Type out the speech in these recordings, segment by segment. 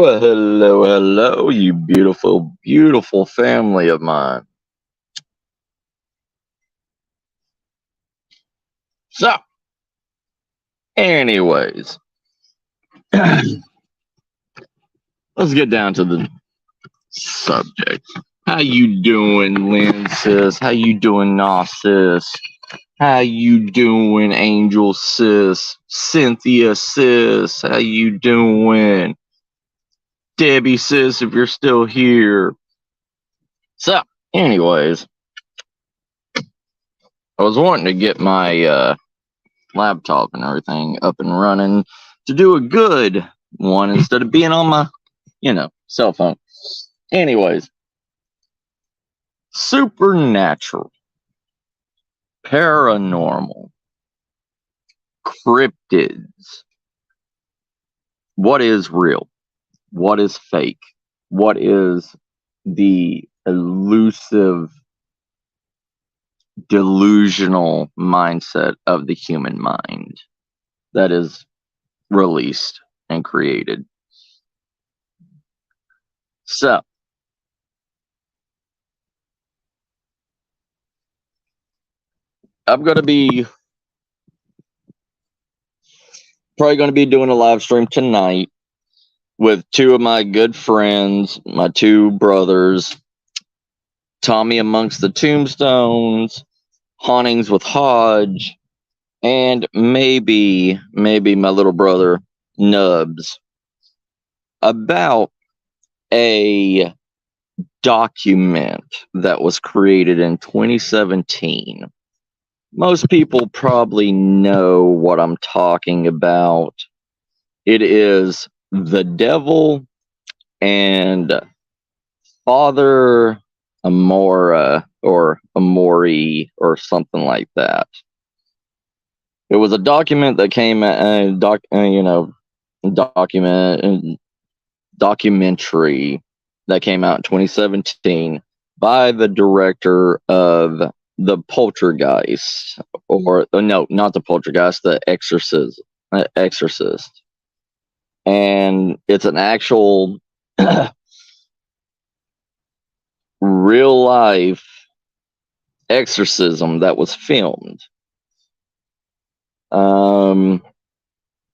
Well, hello, hello, you beautiful, beautiful family of mine. So, anyways, let's get down to the subject. How you doing, Lynn sis? How you doing, Nah sis? How you doing, Angel sis? Cynthia sis? How you doing? Debbie sis, if you're still here. So, anyways, I was wanting to get my laptop and everything up and running to do a good one instead of being on my, cell phone. Anyways, supernatural, paranormal, cryptids. What is real? What is fake? What is the elusive, delusional mindset of the human mind that is released and created? So, I'm going to be probably going to be doing a live stream tonight with two of my good friends, my two brothers, Tommy Amongst the Tombstones, Hauntings with Hodge, and maybe my little brother Nubs, about a document that was created in 2017. Most people probably know what I'm talking about. It is The Devil and Father Amora or Amori or something like that. It was a document that came documentary that came out in 2017 by the director of The Poltergeist, or no, not The Poltergeist, The Exorcist. And it's an actual real life exorcism that was filmed.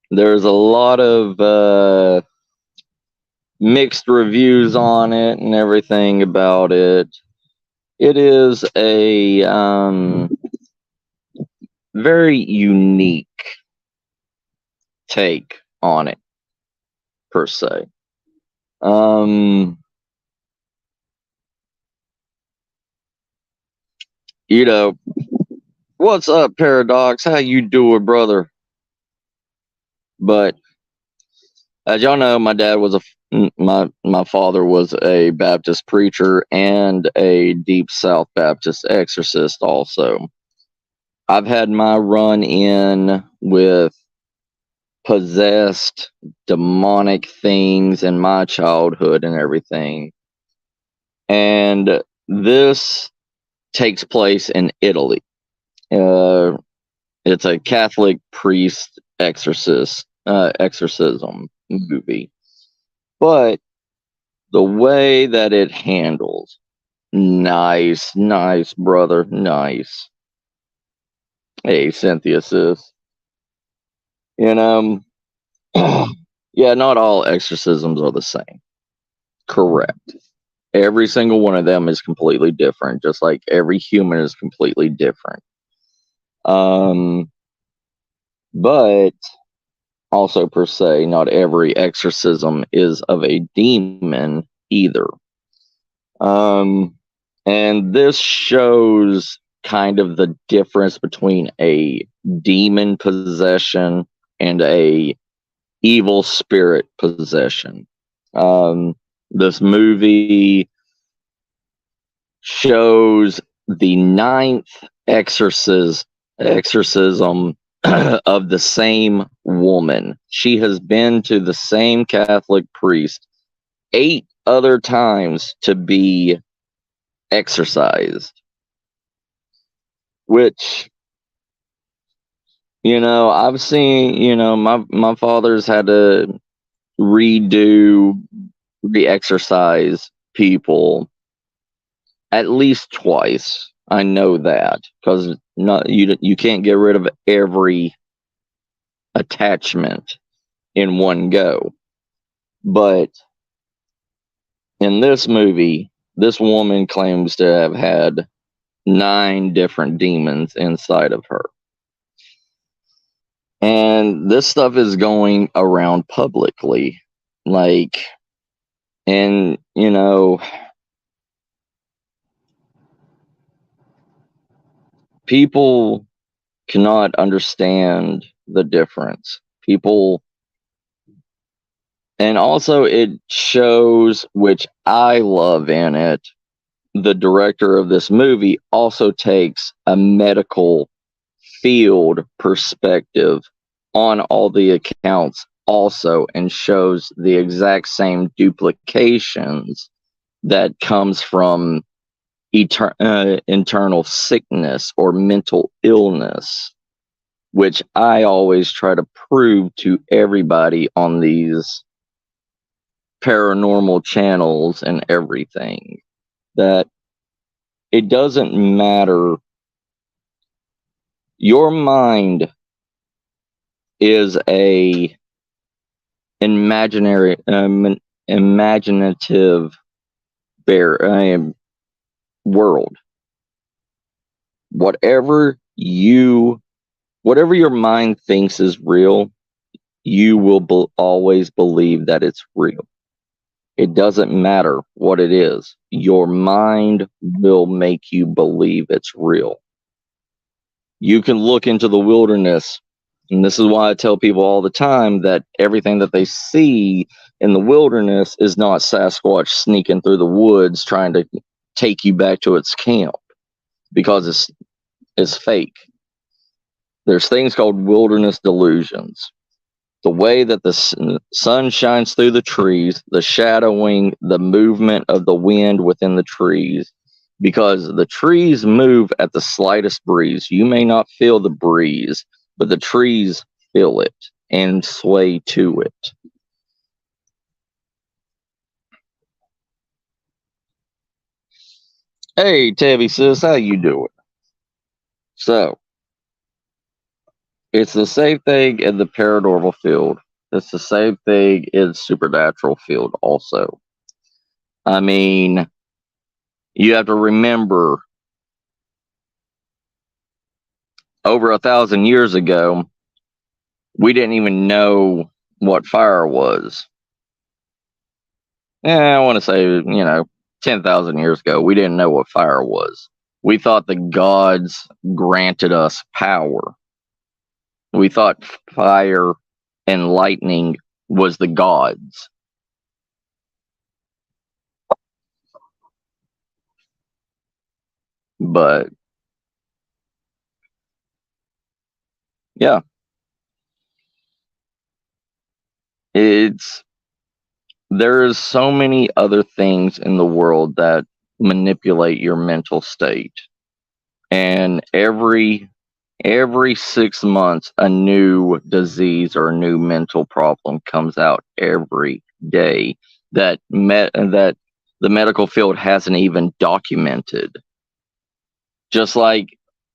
There's a lot of mixed reviews on it and everything about it. It is a very unique take on it, per se. What's up, Paradox? How you doing, brother? But as y'all know, my father was a Baptist preacher and a Deep South Baptist exorcist also. I've had my run in with possessed demonic things in my childhood and everything. And this takes place in Italy. It's a Catholic priest exorcism movie. But the way that it handles, nice, brother, nice. Hey, Cynthia, sis. Yeah, not all exorcisms are the same. Correct. Every single one of them is completely different, just like every human is completely different. But also, per se, not every exorcism is of a demon either. And this shows kind of the difference between a demon possession and a evil spirit possession. This movie shows the ninth exorcism of the same woman. She has been to the same Catholic priest 8 other times to be exorcised, which, I've seen, my father's had to redo, re-exercise people at least twice. I know that because not you can't get rid of every attachment in one go. But in this movie, this woman claims to have had 9 different demons inside of her. And this stuff is going around publicly. Like, and, people cannot understand the difference. People, and also it shows, which I love in it, the director of this movie also takes a medical field perspective on all the accounts also, and shows the exact same duplications that comes from internal sickness or mental illness, which I always try to prove to everybody on these paranormal channels and everything, that it doesn't matter. Your mind is a imaginative world. Whatever your mind thinks is real, you will always believe that it's real. It doesn't matter what it is. Your mind will make you believe it's real. You can look into the wilderness, and this is why I tell people all the time that everything that they see in the wilderness is not Sasquatch sneaking through the woods trying to take you back to its camp, because it's fake. There's things called wilderness delusions. The way that the sun shines through the trees, the shadowing, the movement of the wind within the trees, because the trees move at the slightest breeze. You may not feel the breeze, but the trees feel it and sway to it. Hey, Tabby sis, how you doing? So, it's the same thing in the paranormal field. It's the same thing in supernatural field also. I mean, you have to remember, over 1,000 years ago, we didn't even know what fire was. I want to say, 10,000 years ago, we didn't know what fire was. We thought the gods granted us power. We thought fire and lightning was the gods. But yeah, there's so many other things in the world that manipulate your mental state. And every 6 months, a new disease or a new mental problem comes out every day that the medical field hasn't even documented. Just like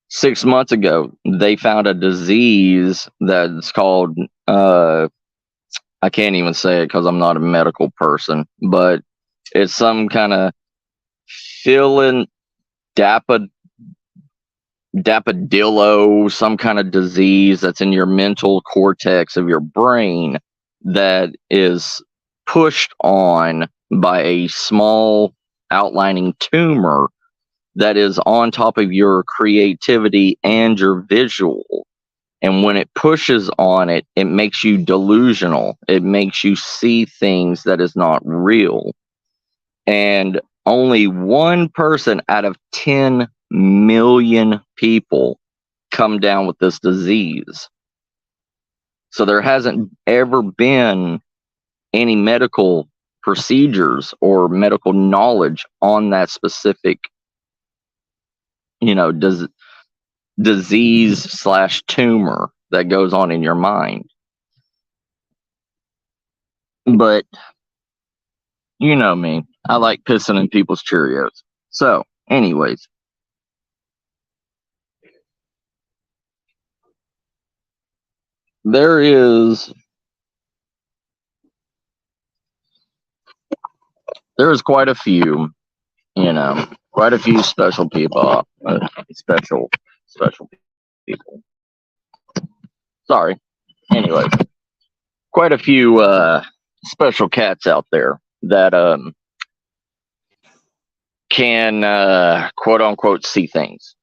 6 months ago, they found a disease that's called, I can't even say it because I'm not a medical person, but it's some kind of dapadillo, some kind of disease that's in your mental cortex of your brain that is pushed on by a small outlining tumor that is on top of your creativity and your visual. And when it pushes on it, it makes you delusional. It makes you see things that is not real. And only one person out of 10 million people come down with this disease. So there hasn't ever been any medical procedures or medical knowledge on that specific, disease/tumor that goes on in your mind. But you know me. I like pissing in people's Cheerios. So, anyways, there is quite a few, quite a few special people, special people. Sorry. Anyways, quite a few special cats out there that can quote unquote see things.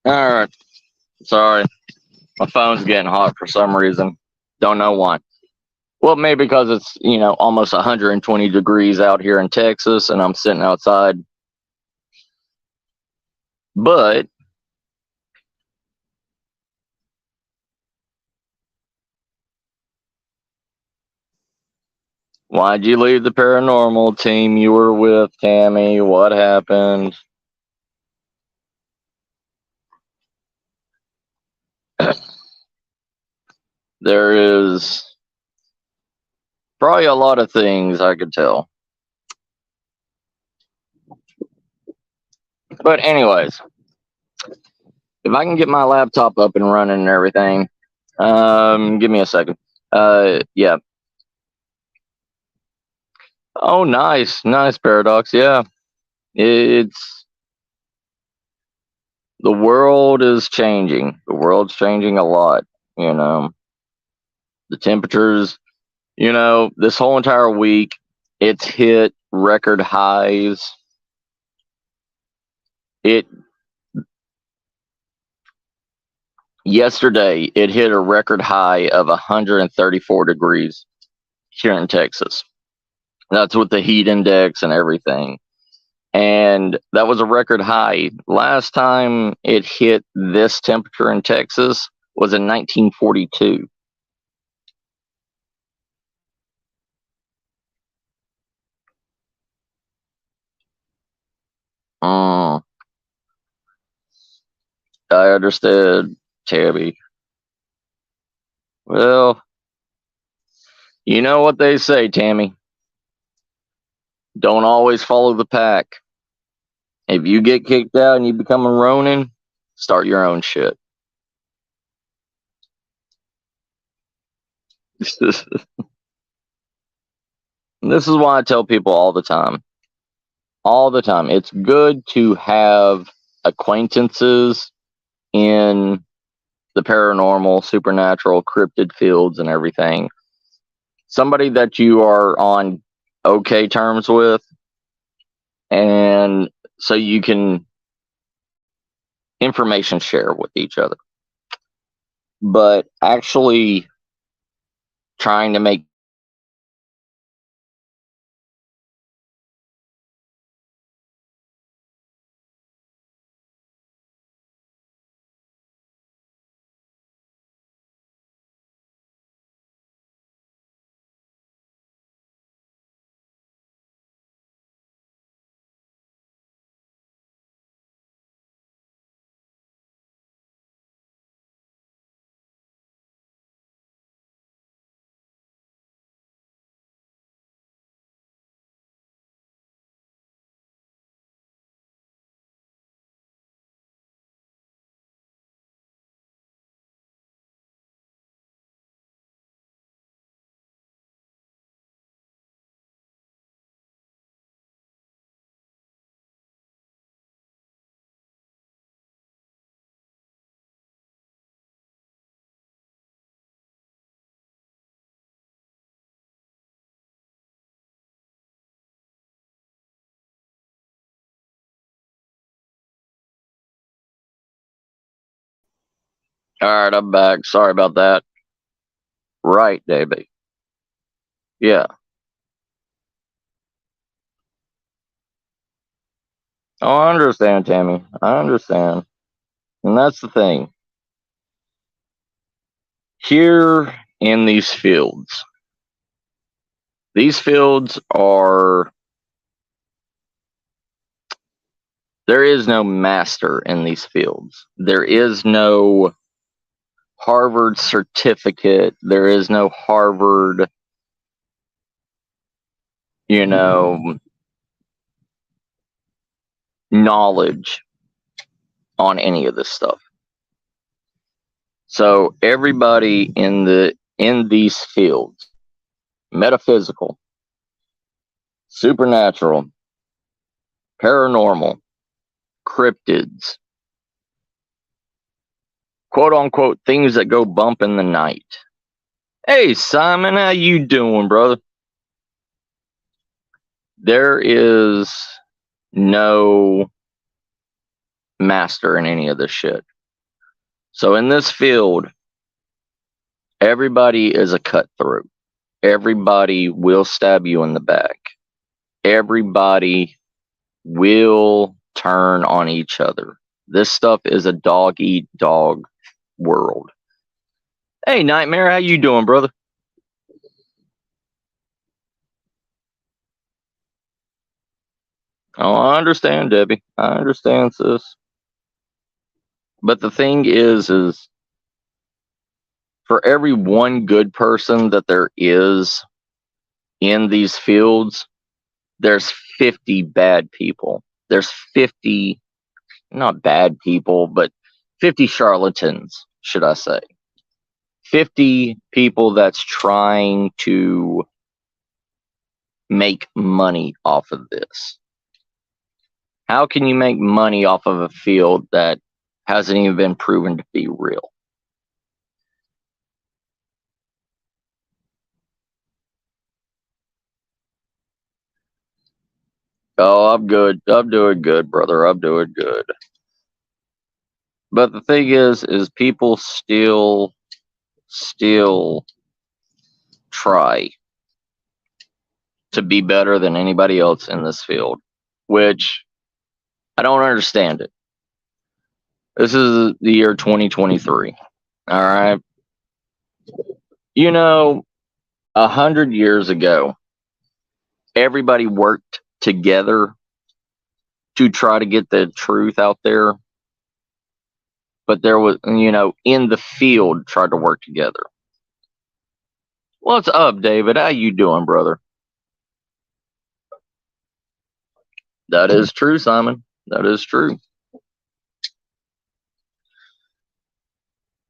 All right. Sorry. My phone's getting hot for some reason. Don't know why. Well, maybe because it's, almost 120 degrees out here in Texas and I'm sitting outside. But why'd you leave the paranormal team you were with, Tammy? What happened? There is probably a lot of things I could tell. But, anyways, if I can get my laptop up and running and everything, give me a second. Yeah. Oh, nice. Nice, Paradox. Yeah. It's the world is changing. The world's changing a lot, you know. The temperatures, this whole entire week, it's hit record highs. It Yesterday it hit a record high of 134 degrees here in Texas. That's with the heat index and everything. And that was a record high. Last time it hit this temperature in Texas was in 1942. Mm, I understood, Tabby. Well, you know what they say, Tammy. Don't always follow the pack. If you get kicked out and you become a Ronin, start your own shit. This is why I tell people all the time. All the time. It's good to have acquaintances in the paranormal, supernatural, cryptid fields and everything. Somebody that you are on okay terms with, and so you can information share with each other. But actually trying to make Alright, I'm back. Sorry about that. Right, David. Yeah. Oh, I understand, Tammy. I understand. And that's the thing. Here in these fields are, there is no master in these fields. There is no Harvard certificate. There is no Harvard, you know, knowledge on any of this stuff. So everybody in these fields, metaphysical, supernatural, paranormal, cryptids, quote unquote things that go bump in the night. Hey Simon, how you doing, brother? There is no master in any of this shit. So in this field, everybody is a cutthroat. Everybody will stab you in the back. Everybody will turn on each other. This stuff is a dog eat dog world. Hey Nightmare, how you doing, brother? Oh, I understand, Debbie. I understand, sis. But the thing is for every one good person that there is in these fields, there's 50 bad people. There's 50, not bad people, but 50 charlatans, should I say. 50 people that's trying to make money off of this. How can you make money off of a field that hasn't even been proven to be real? Oh, I'm good. I'm doing good, brother. I'm doing good. But the thing is people still try to be better than anybody else in this field, which I don't understand it. This is the year 2023. All right. You know, 100 years ago, everybody worked together to try to get the truth out there. But there was, in the field, tried to work together. What's up, David? How you doing, brother? That is true, Simon. That is true.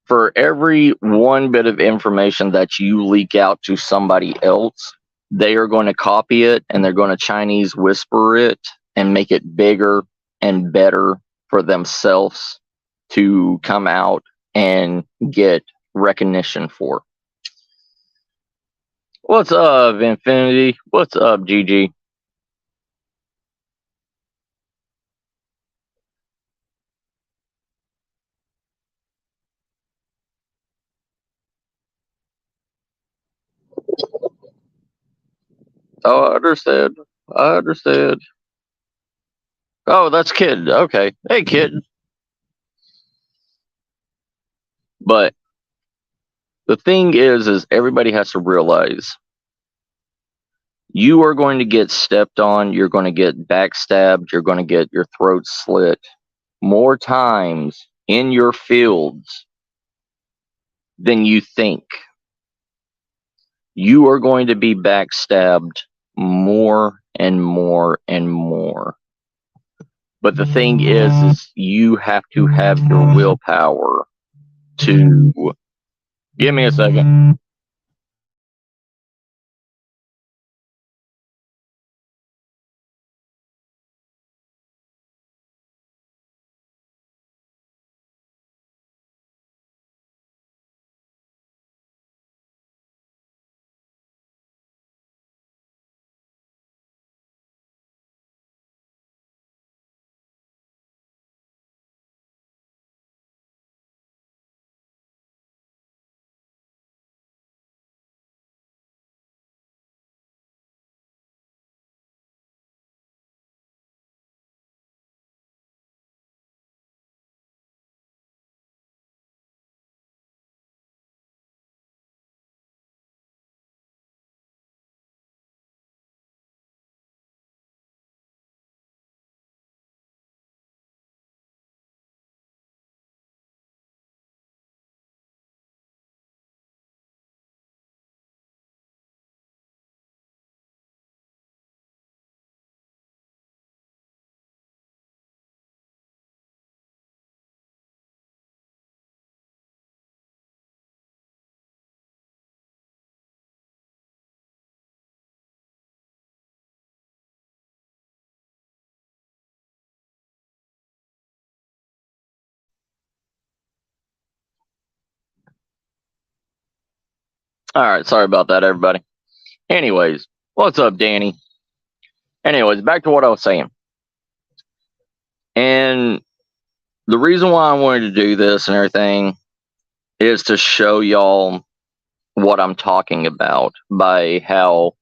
For every one bit of information that you leak out to somebody else, they are going to copy it and they're going to Chinese whisper it and make it bigger and better for themselves to come out and get recognition for. What's up, Infinity? What's up, GG? Oh, I understand. I understand. Oh, that's Kid. Okay. Hey, Kid. But the thing is everybody has to realize you are going to get stepped on, you're going to get backstabbed, you're going to get your throat slit more times in your fields than you think. You are going to be backstabbed more and more and more. But the thing is you have to have your willpower to. Give me a second. All right, sorry about that, everybody. Anyways, what's up, Danny? Anyways, back to what I was saying. And the reason why I wanted to do this and everything is to show y'all what I'm talking about by how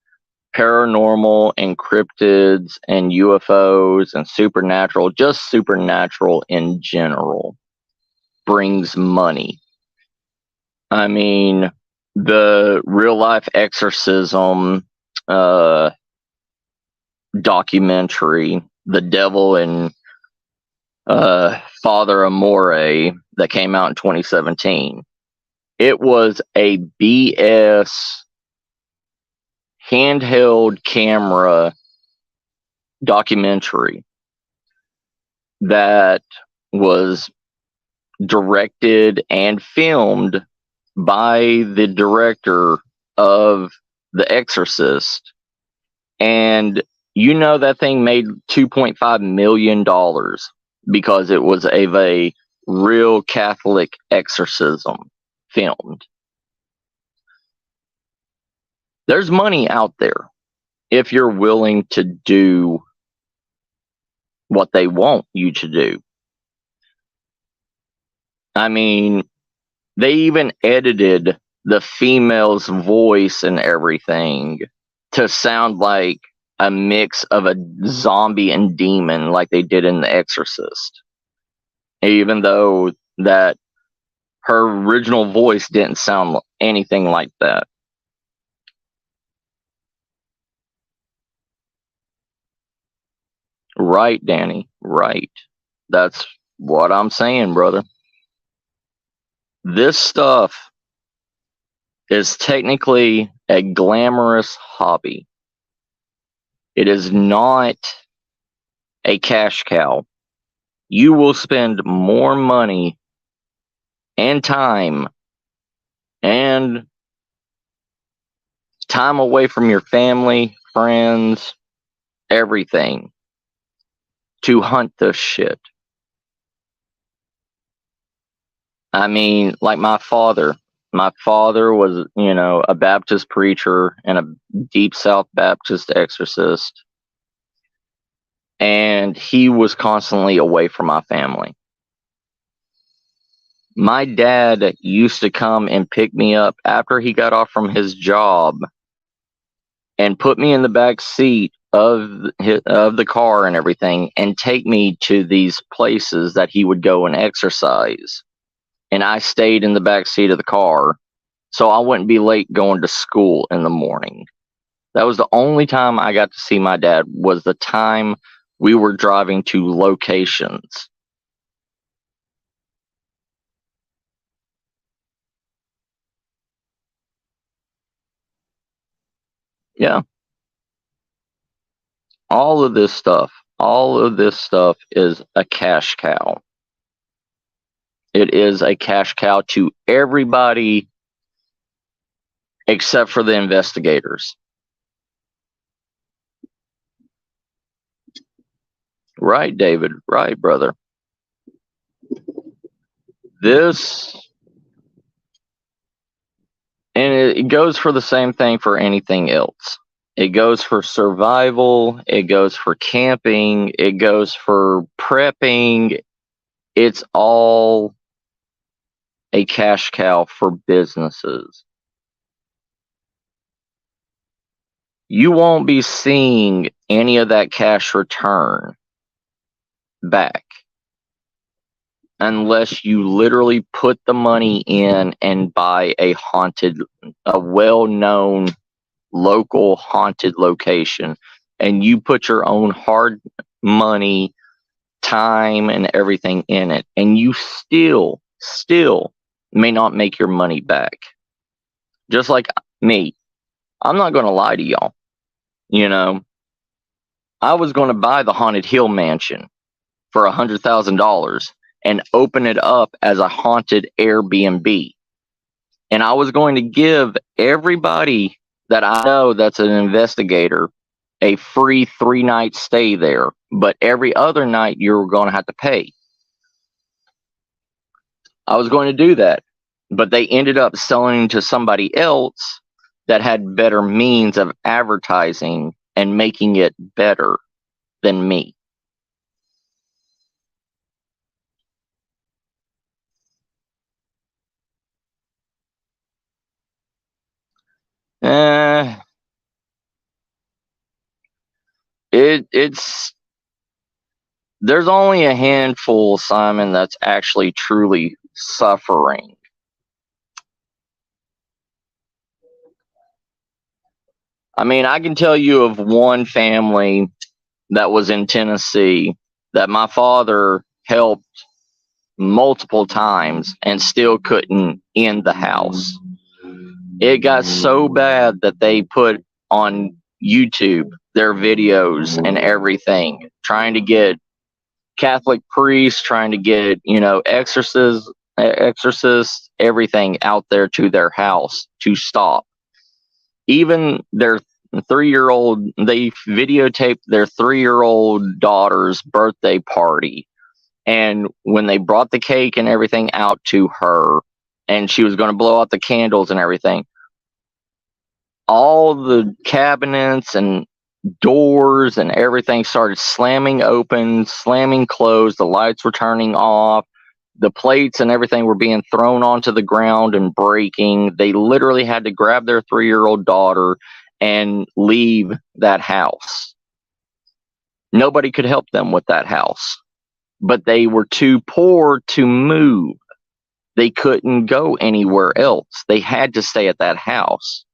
paranormal and cryptids and UFOs and supernatural, just supernatural in general, brings money. I mean, the real life exorcism documentary, The Devil and Father Amore, that came out in 2017. It was a BS handheld camera documentary that was directed and filmed by the director of The Exorcist. And you know that thing made $2.5 million because it was a real Catholic exorcism filmed. There's money out there if you're willing to do what they want you to do. I mean, they even edited the female's voice and everything to sound like a mix of a zombie and demon, like they did in The Exorcist. Even though that her original voice didn't sound anything like that. Right, Danny. Right. That's what I'm saying, brother. This stuff is technically a glamorous hobby. It is not a cash cow. You will spend more money and time away from your family, friends, everything to hunt this shit. I mean, like my father was, a Baptist preacher and a Deep South Baptist exorcist. And he was constantly away from my family. My dad used to come and pick me up after he got off from his job and put me in the back seat of the car and everything and take me to these places that he would go and exercise. And I stayed in the back seat of the car so I wouldn't be late going to school in the morning. That was the only time I got to see my dad, was the time we were driving to locations. Yeah. All of this stuff is a cash cow. It is a cash cow to everybody except for the investigators. Right, David. Right, brother. This, and it goes for the same thing for anything else. It goes for survival. It goes for camping. It goes for prepping. It's all a cash cow for businesses. You won't be seeing any of that cash return back unless you literally put the money in and buy a well-known local haunted location, and you put your own hard money, time, and everything in it, and you still may not make your money back. Just like me. I'm not going to lie to y'all. I was going to buy the Haunted Hill Mansion for $100,000 and open it up as a haunted Airbnb. And I was going to give everybody that I know that's an investigator a free 3-night stay there. But every other night you're going to have to pay. I was going to do that. But they ended up selling to somebody else that had better means of advertising and making it better than me. Eh, it's there's only a handful, Simon, that's actually truly suffering. I mean, I can tell you of one family that was in Tennessee that my father helped multiple times and still couldn't end the house. It got so bad that they put on YouTube their videos and everything, trying to get Catholic priests, trying to get, exorcists, everything out there to their house to stop. Even their 3-year-old, they videotaped their 3-year-old daughter's birthday party. And when they brought the cake and everything out to her, and she was going to blow out the candles and everything, all the cabinets and doors and everything started slamming open, slamming closed. The lights were turning off. The plates and everything were being thrown onto the ground and breaking. They literally had to grab their 3-year-old daughter and leave that house. Nobody could help them with that house, but they were too poor to move. They couldn't go anywhere else. They had to stay at that house.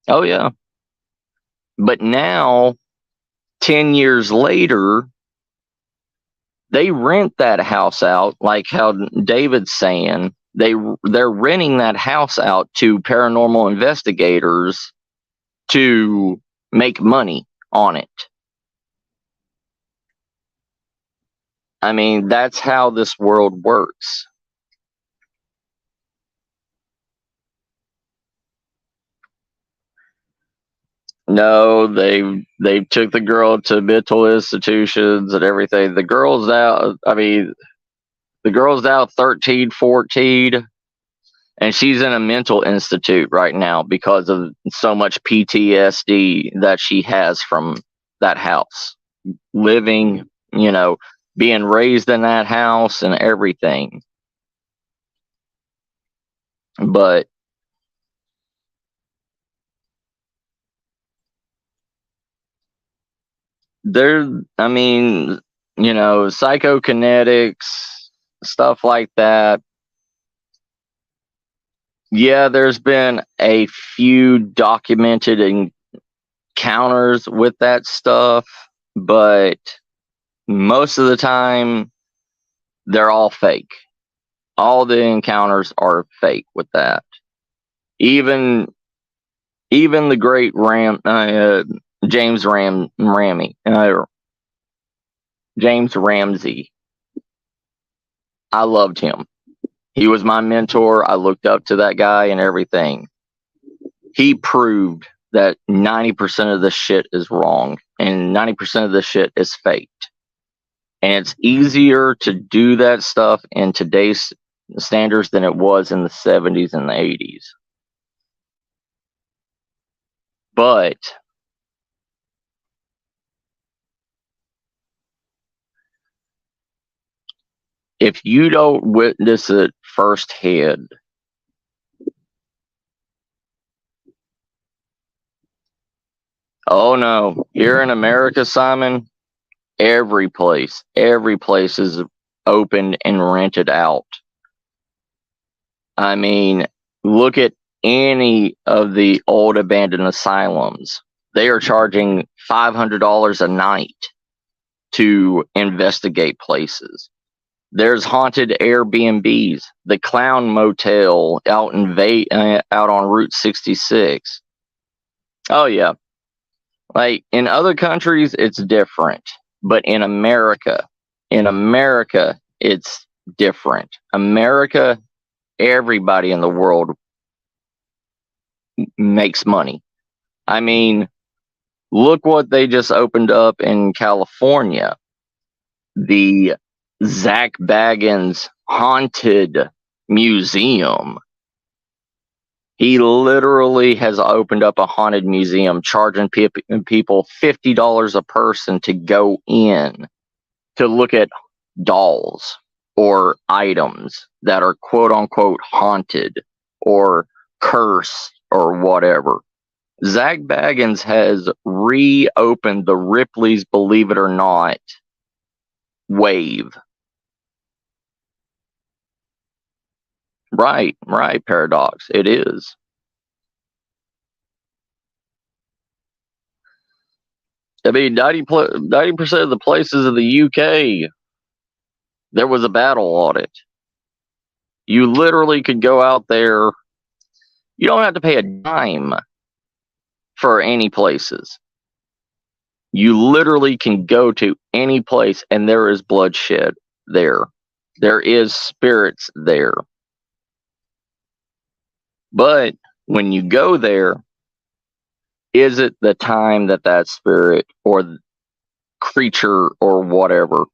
Oh, yeah. But now, 10 years later, they rent that house out, like how David's saying. They're renting that house out to paranormal investigators to make money on it. I mean, that's how this world works. No, they took the girl to mental institutions and everything. The girl's out. I mean, the girl's out 13, 14, and she's in a mental institute right now because of so much PTSD that she has from that house, living, being raised in that house and everything. But I mean, psychokinetics, stuff like that. Yeah, there's been a few documented encounters with that stuff, but most of the time they're all fake. All the encounters are fake with that. Even the great James Ramsey. I loved him. He was my mentor. I looked up to that guy and everything. He proved that 90% of the shit is wrong and 90% of the shit is faked. And it's easier to do that stuff in today's standards than it was in the 70s and the 80s. But if you don't witness it firsthand, oh no, here in America, Simon, every place is opened and rented out. I mean, look at any of the old abandoned asylums. They are charging $500 a night to investigate places. There's haunted Airbnbs, the Clown Motel out out on Route 66. Oh yeah, like in other countries it's different, but in America, it's different. America, everybody in the world makes money. I mean, look what they just opened up in California. The Zak Bagans Haunted Museum. He literally has opened up a haunted museum, charging people $50 a person to go in to look at dolls or items that are quote unquote haunted or cursed or whatever. Zak Bagans has reopened the Ripley's Believe It or Not wave. Right, Paradox. It is. I mean, 90% of the places in the UK, there was a battle audit. You literally could go out there. You don't have to pay a dime for any places. You literally can go to any place and there is bloodshed there. There is spirits there. But when you go there, is it the time that that spirit or creature or whatever,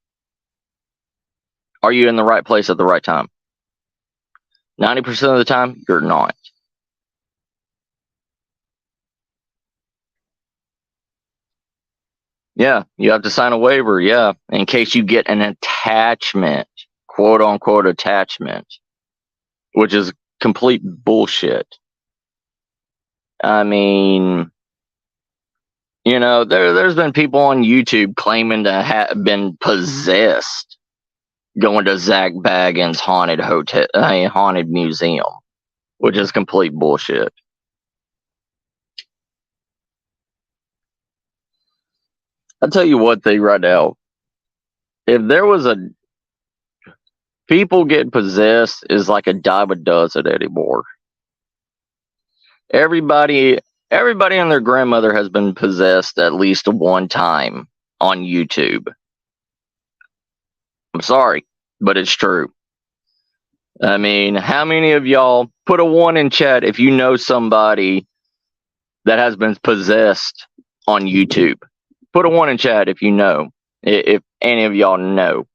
are you in the right place at the right time? 90% of the time, you're not. Yeah, you have to sign a waiver, yeah, in case you get an attachment, quote unquote attachment, which is complete bullshit. I mean, you know, there's been people on YouTube claiming to have been possessed going to Zak Bagans' haunted museum, which is complete bullshit. I'll tell you one thing right now. If there was a people getting possessed is like a dime a dozen anymore. Everybody and their grandmother has been possessed at least one time on YouTube. I'm sorry, but it's true. I mean, how many of y'all put a 1 in chat if you know somebody that has been possessed on YouTube? Put a 1 in chat if you know, if any of y'all know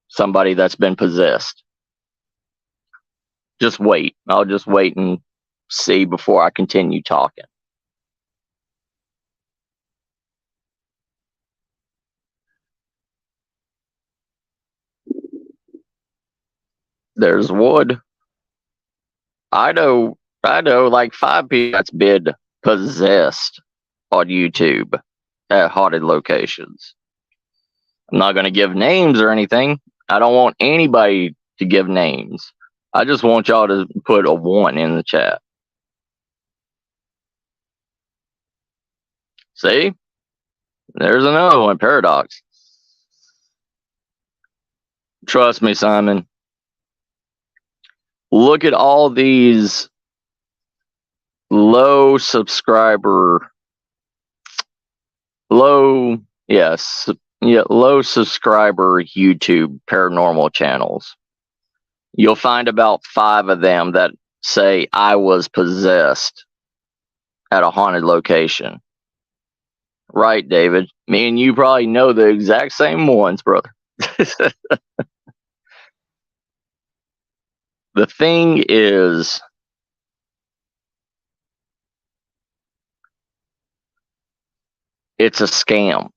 somebody that's been possessed. Just wait. I'll just wait and see before I continue talking. There's Wood. I know like 5 people that's been possessed on YouTube at haunted locations. I'm not going to give names or anything. I don't want anybody to give names. I just want y'all to put a 1 in the chat. See? There's another one, Paradox. Trust me, Simon. Look at all these low subscriber YouTube paranormal channels. You'll find about 5 of them that say I was possessed at a haunted location. Right, David? Me and you probably know the exact same ones, brother. The thing is, it's a scam.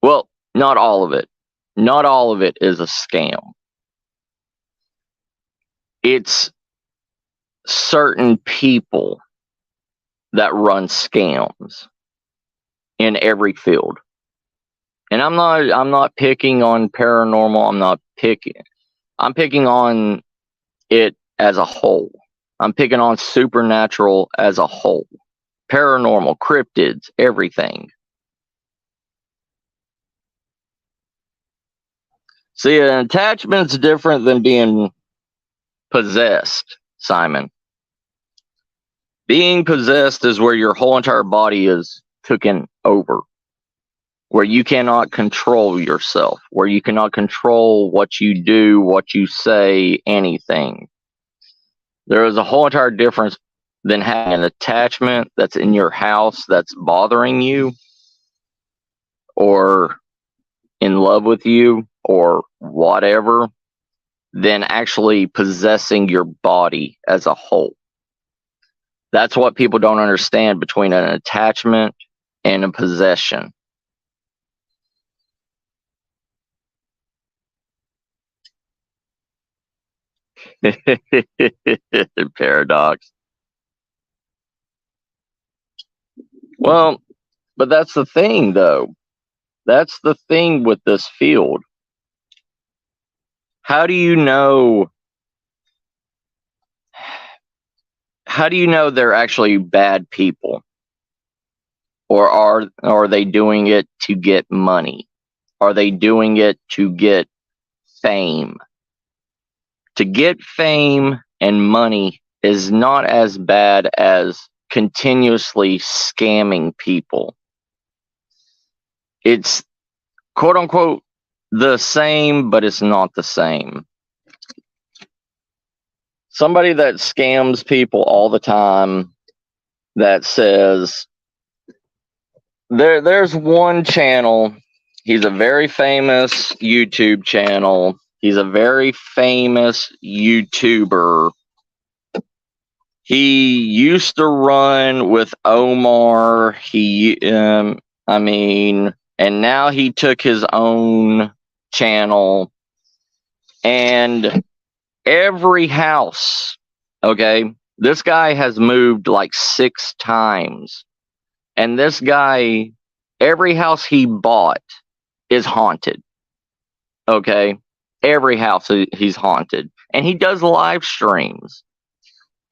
Well, not all of it. Not all of it is a scam. It's certain people that run scams in every field. And I'm not picking on paranormal. I'm picking on it as a whole. I'm picking on supernatural as a whole. Paranormal, cryptids, everything. See, an attachment's different than being possessed, Simon. Being possessed is where your whole entire body is taken over, where you cannot control yourself, where you cannot control what you do, what you say, anything. There is a whole entire difference than having an attachment that's in your house that's bothering you or in love with you or whatever, than actually possessing your body as a whole. That's what people don't understand between an attachment and a possession. Paradox. Well, but that's the thing, though. That's the thing with this field. How do you know? How do you know they're actually bad people? Or are they doing it to get money? Are they doing it to get fame? To get fame and money is not as bad as continuously scamming people. It's quote unquote the same, but it's not the same. Somebody that scams people all the time, that says, there's one channel, he's a very famous YouTube channel, he's a very famous YouTuber. He used to run with Omar. And now he took his own channel, and every house, okay, this guy has moved like 6 times, and this guy, every house he bought is haunted, okay? Every house he's haunted, and he does live streams,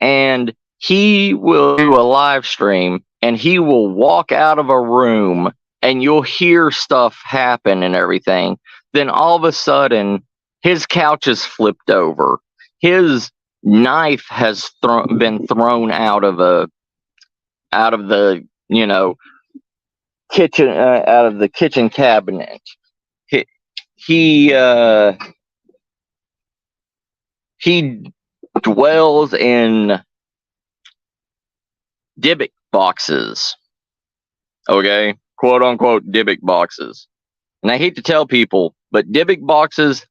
and he will do a live stream, and he will walk out of a room, and you'll hear stuff happen and everything. Then all of a sudden, his couch is flipped over. His knife has been thrown out of the kitchen, out of the kitchen cabinet. He dwells in Dybbuk boxes, okay, quote unquote Dybbuk boxes. And I hate to tell people, but Dybbuk boxes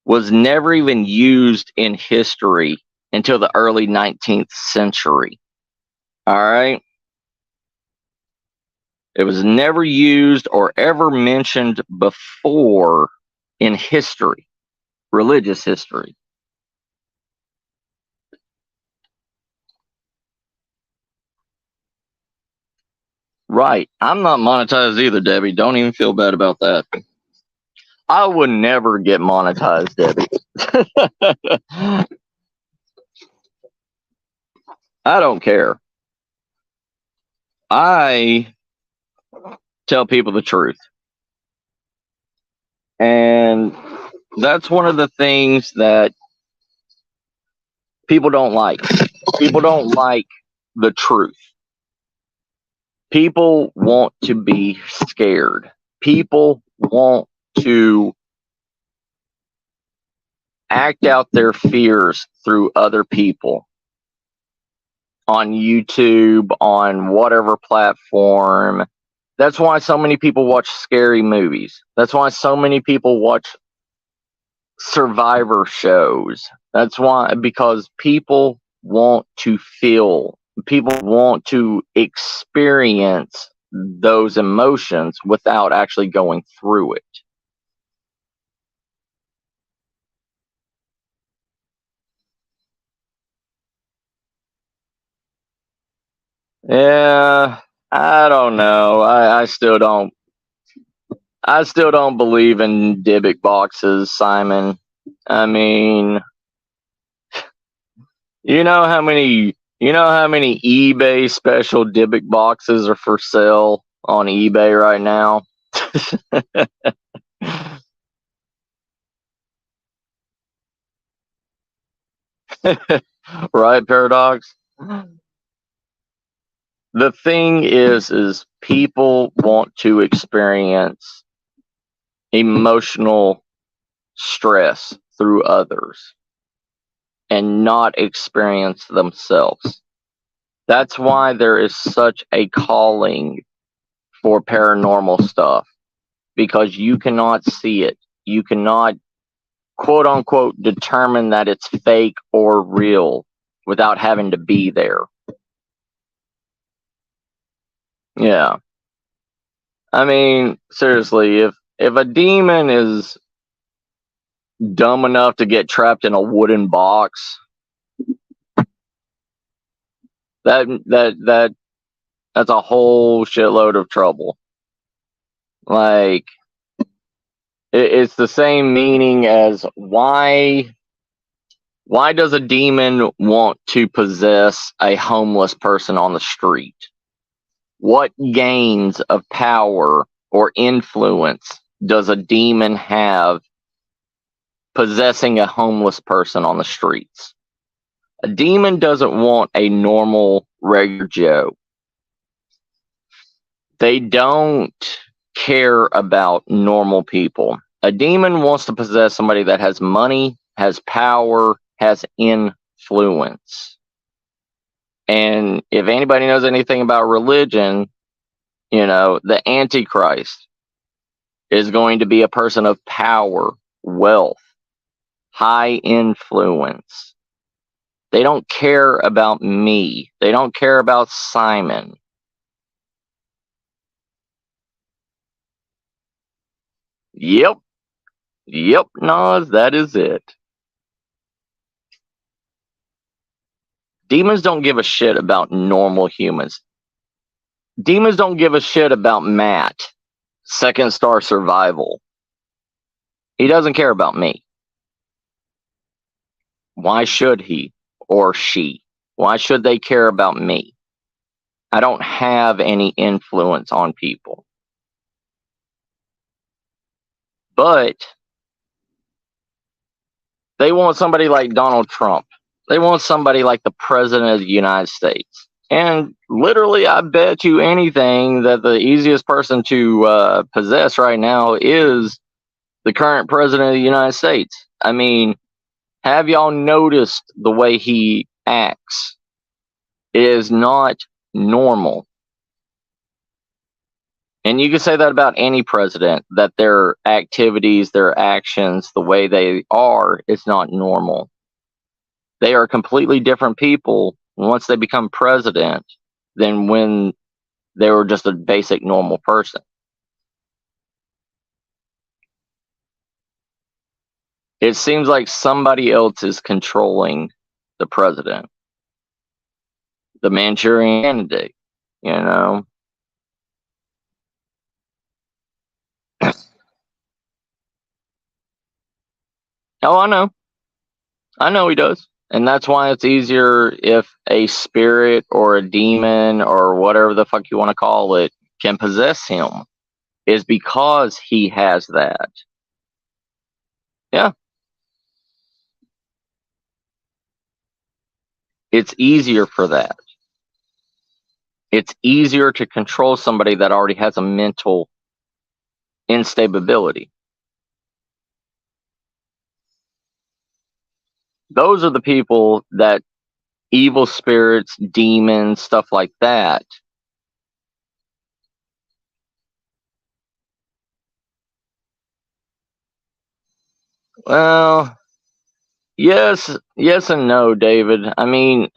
was never even used in history until the early 19th century. All right? It was never used or ever mentioned before in history, religious history. Right. I'm not monetized either, Debbie. Don't even feel bad about that. I would never get monetized, Debbie. I don't care. I tell people the truth. And that's one of the things that people don't like. People don't like the truth. People want to be scared. People want to act out their fears through other people on YouTube, on whatever platform. That's why so many people watch scary movies. That's why so many people watch survivor shows. That's why, because people want to feel, people want to experience those emotions without actually going through it. Yeah, I don't know. I still don't. I still don't believe in Dybbuk boxes, Simon. I mean, you know how many eBay special Dybbuk boxes are for sale on eBay right now? Right, Paradox? The thing is people want to experience emotional stress through others and not experience themselves. That's why there is such a calling for paranormal stuff, because you cannot see it. You cannot, quote unquote, determine that it's fake or real without having to be there. Yeah. I mean, seriously, if a demon is dumb enough to get trapped in a wooden box, that that's a whole shitload of trouble. Like it's the same meaning as why does a demon want to possess a homeless person on the street? What gains of power or influence does a demon have possessing a homeless person on the streets? A demon doesn't want a normal, regular Joe. They don't care about normal people. A demon wants to possess somebody that has money, has power, has influence. And if anybody knows anything about religion, the Antichrist is going to be a person of power, wealth, high influence. They don't care about me. They don't care about Simon. Yep. Yep, Nas, that is it. Demons don't give a shit about normal humans. Demons don't give a shit about Matt, second star survival. He doesn't care about me. Why should he or she? Why should they care about me? I don't have any influence on people. But they want somebody like Donald Trump. They want somebody like the President of the United States. And literally, I bet you anything that the easiest person to possess right now is the current President of the United States. I mean, have y'all noticed the way he acts? It is not normal. And you can say that about any president, that their activities, their actions, the way they are, is not normal. They are completely different people once they become president than when they were just a basic normal person. It seems like somebody else is controlling the president, the Manchurian candidate, you know? Oh, I know. I know he does. And that's why it's easier if a spirit or a demon or whatever the fuck you want to call it can possess him, is because he has that. Yeah. It's easier for that. It's easier to control somebody that already has a mental instability. Those are the people that evil spirits, demons, stuff like that. Well, yes and no, David. I mean,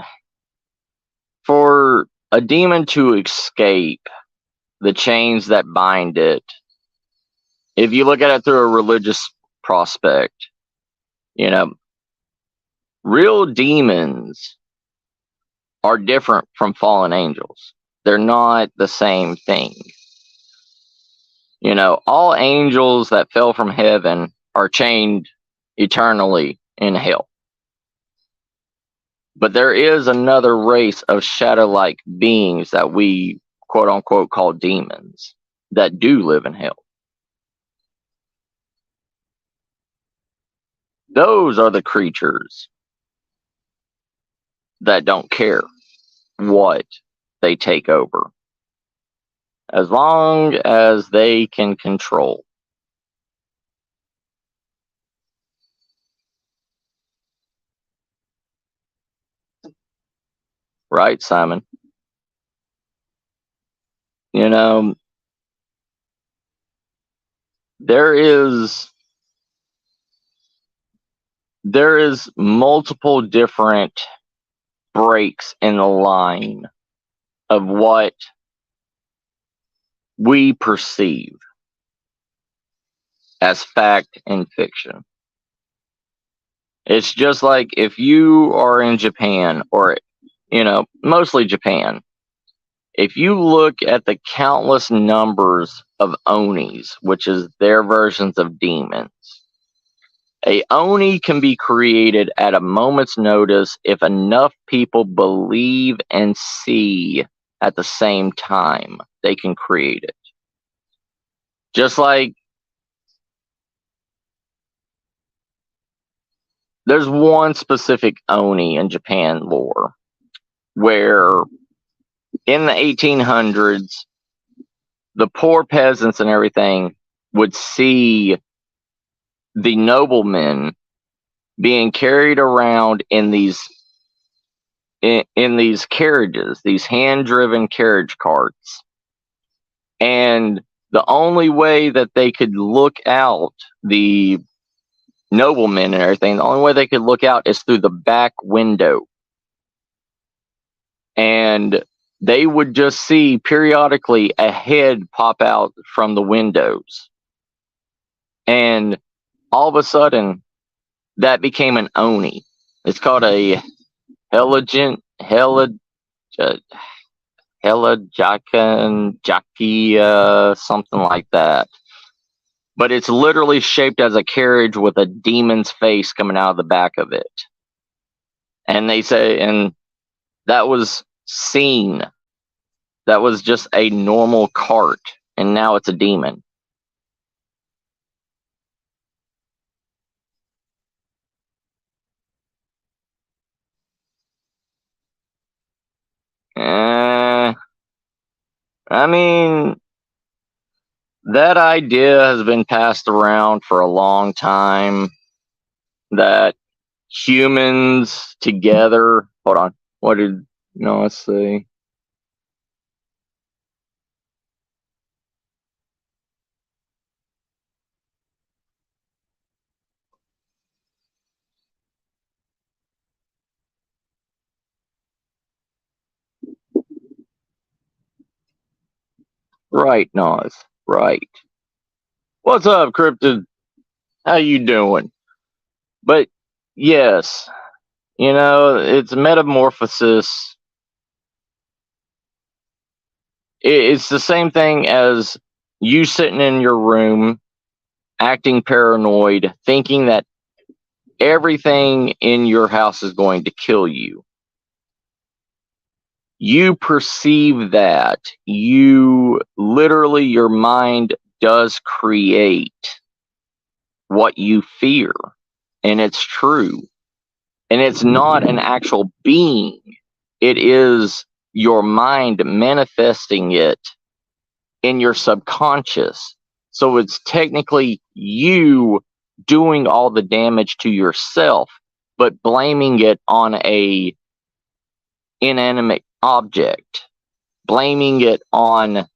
for a demon to escape the chains that bind it, if you look at it through a religious prospect, real demons are different from fallen angels. They're not the same thing. All angels that fell from heaven are chained eternally in hell. But there is another race of shadow-like beings that we quote unquote call demons that do live in hell. Those are the creatures that don't care what they take over, as long as they can control. Right, Simon? There is multiple different breaks in the line of what we perceive as fact and fiction. It's just like if you are in Japan, or, mostly Japan, if you look at the countless numbers of onis, which is their versions of demons, a oni can be created at a moment's notice if enough people believe and see at the same time. They can create it. Just like there's one specific oni in Japan lore where in the 1800s, the poor peasants and everything would see the noblemen being carried around in these carriages, these hand-driven carriage carts. And the only way that they could look out, the noblemen and everything, the only way they could look out is through the back window. And they would just see periodically a head pop out from the windows. And all of a sudden, that became an oni. It's called a Helajakan Jaki, something like that. But it's literally shaped as a carriage with a demon's face coming out of the back of it. And they say, and that was seen. That was just a normal cart, and now it's a demon. I mean, that idea has been passed around for a long time, that humans together, hold on, what did Noah say? Right, Noah, right. What's up, Cryptid? How you doing? But yes, it's metamorphosis. It's the same thing as you sitting in your room, acting paranoid, thinking that everything in your house is going to kill you. You perceive that. You literally, your mind does create what you fear. And it's true. And it's not an actual being. It is your mind manifesting it in your subconscious. So it's technically you doing all the damage to yourself, but blaming it on a inanimate object, blaming it on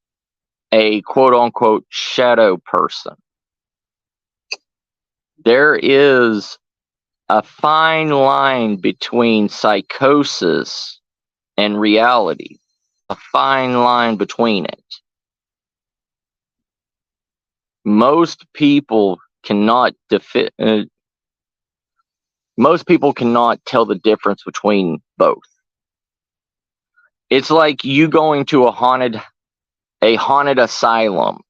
a quote-unquote shadow person. There is a fine line between psychosis and reality, a fine line between it. Most people cannot tell the difference between both. It's like you going to a haunted asylum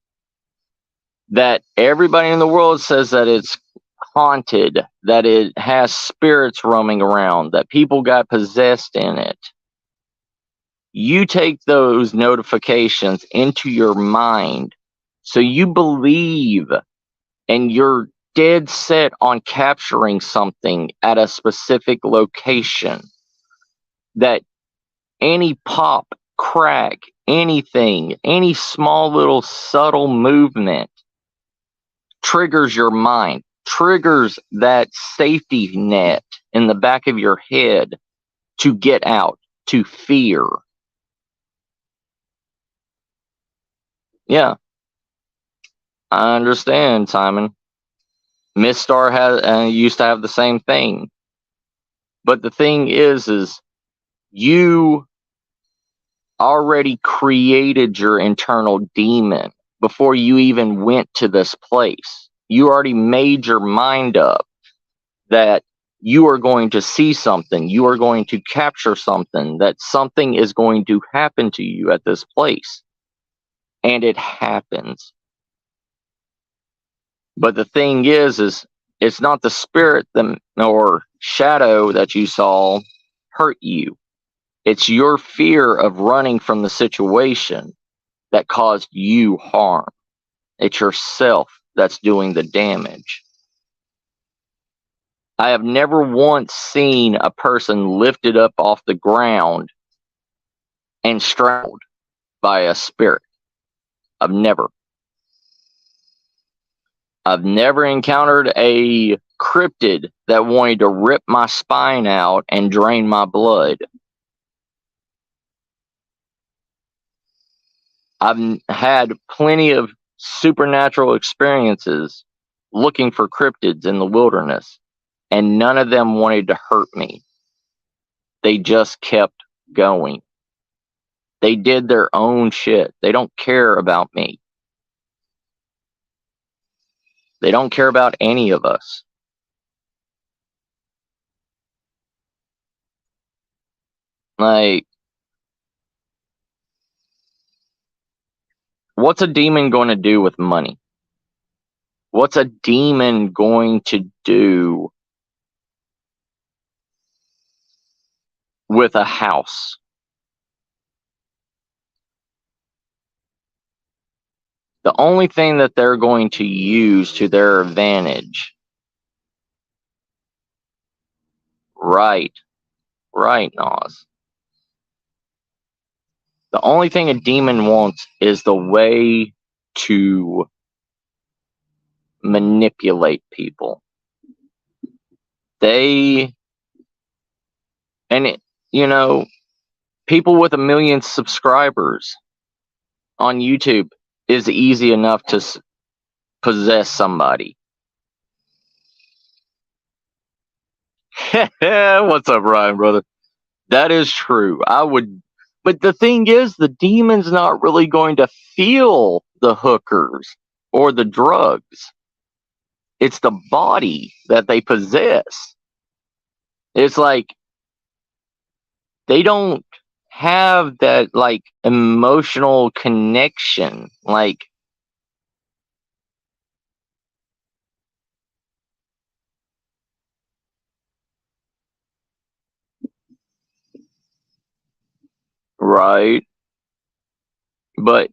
that everybody in the world says that it's haunted, that it has spirits roaming around, that people got possessed in it. You take those notifications into your mind, so you believe and you're dead set on capturing something at a specific location, that any pop, crack, anything, any small little subtle movement triggers your mind, triggers that safety net in the back of your head to get out, to fear. Yeah, I understand, Simon. Mistar used to have the same thing. But the thing is you already created your internal demon before you even went to this place. You already made your mind up that you are going to see something, you are going to capture something, that something is going to happen to you at this place. And it happens. But the thing is it's not the spirit or shadow that you saw hurt you. It's your fear of running from the situation that caused you harm. It's yourself that's doing the damage. I have never once seen a person lifted up off the ground and strangled by a spirit. I've never encountered a cryptid that wanted to rip my spine out and drain my blood. I've had plenty of supernatural experiences looking for cryptids in the wilderness, and none of them wanted to hurt me. They just kept going. They did their own shit. They don't care about me. They don't care about any of us. Like, what's a demon going to do with money? What's a demon going to do with a house? The only thing that they're going to use to their advantage. Right, Nas. The only thing a demon wants is the way to manipulate people. People with 1 million subscribers on YouTube is easy enough to possess somebody. What's up, Ryan, brother? That is true. But the thing is, the demon's not really going to feel the hookers or the drugs. It's the body that they possess. It's like they don't have that like emotional connection. Like, right? But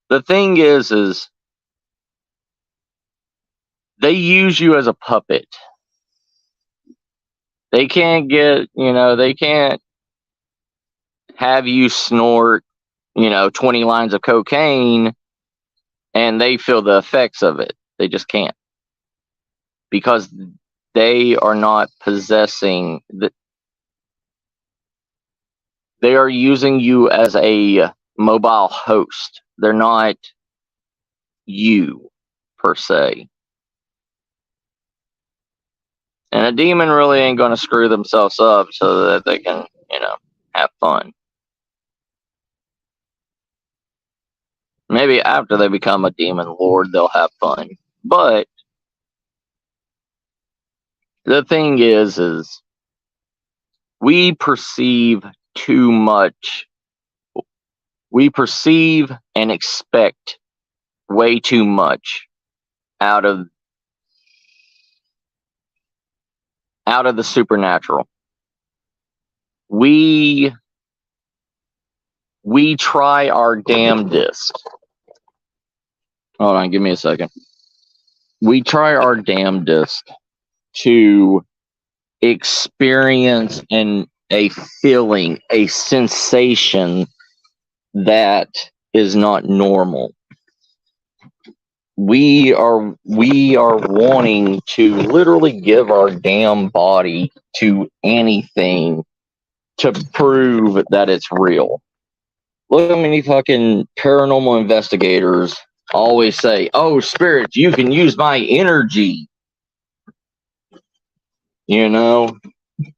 the thing is they use you as a puppet. They can't they can't have you snort, 20 lines of cocaine and they feel the effects of it. They just can't. Because they are not possessing they are using you as a mobile host. They're not you per se. And a demon really ain't going to screw themselves up so that they can, have fun. Maybe after they become a demon lord, they'll have fun. But the thing is we perceive too much. We perceive and expect way too much out of the supernatural. We try our damnedest. Hold on, give me a second. We try our damnedest to experience a feeling, a sensation that is not normal. We are wanting to literally give our damn body to anything to prove that it's real. Look how many fucking paranormal investigators always say, "Oh, spirits, you can use my energy.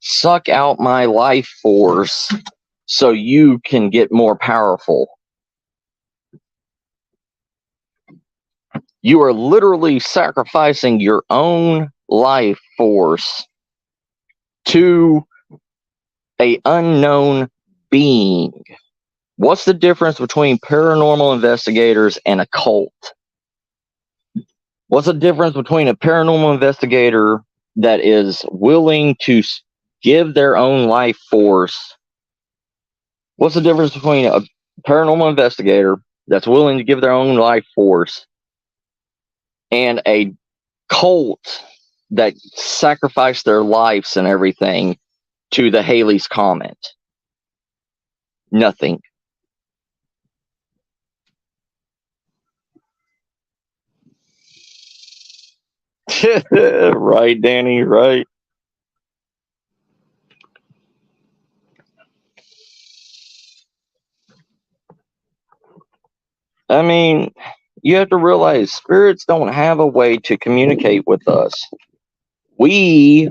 Suck out my life force so you can get more powerful. You are literally sacrificing your own life force to a unknown being. What's the difference between paranormal investigators and a cult? What's the difference between a paranormal investigator that is willing to give their own life force? What's the difference between a paranormal investigator that's willing to give their own life force and a cult that sacrificed their lives and everything to the Halley's Comet? Nothing. Right, Danny, right. I mean, you have to realize spirits don't have a way to communicate with us. We,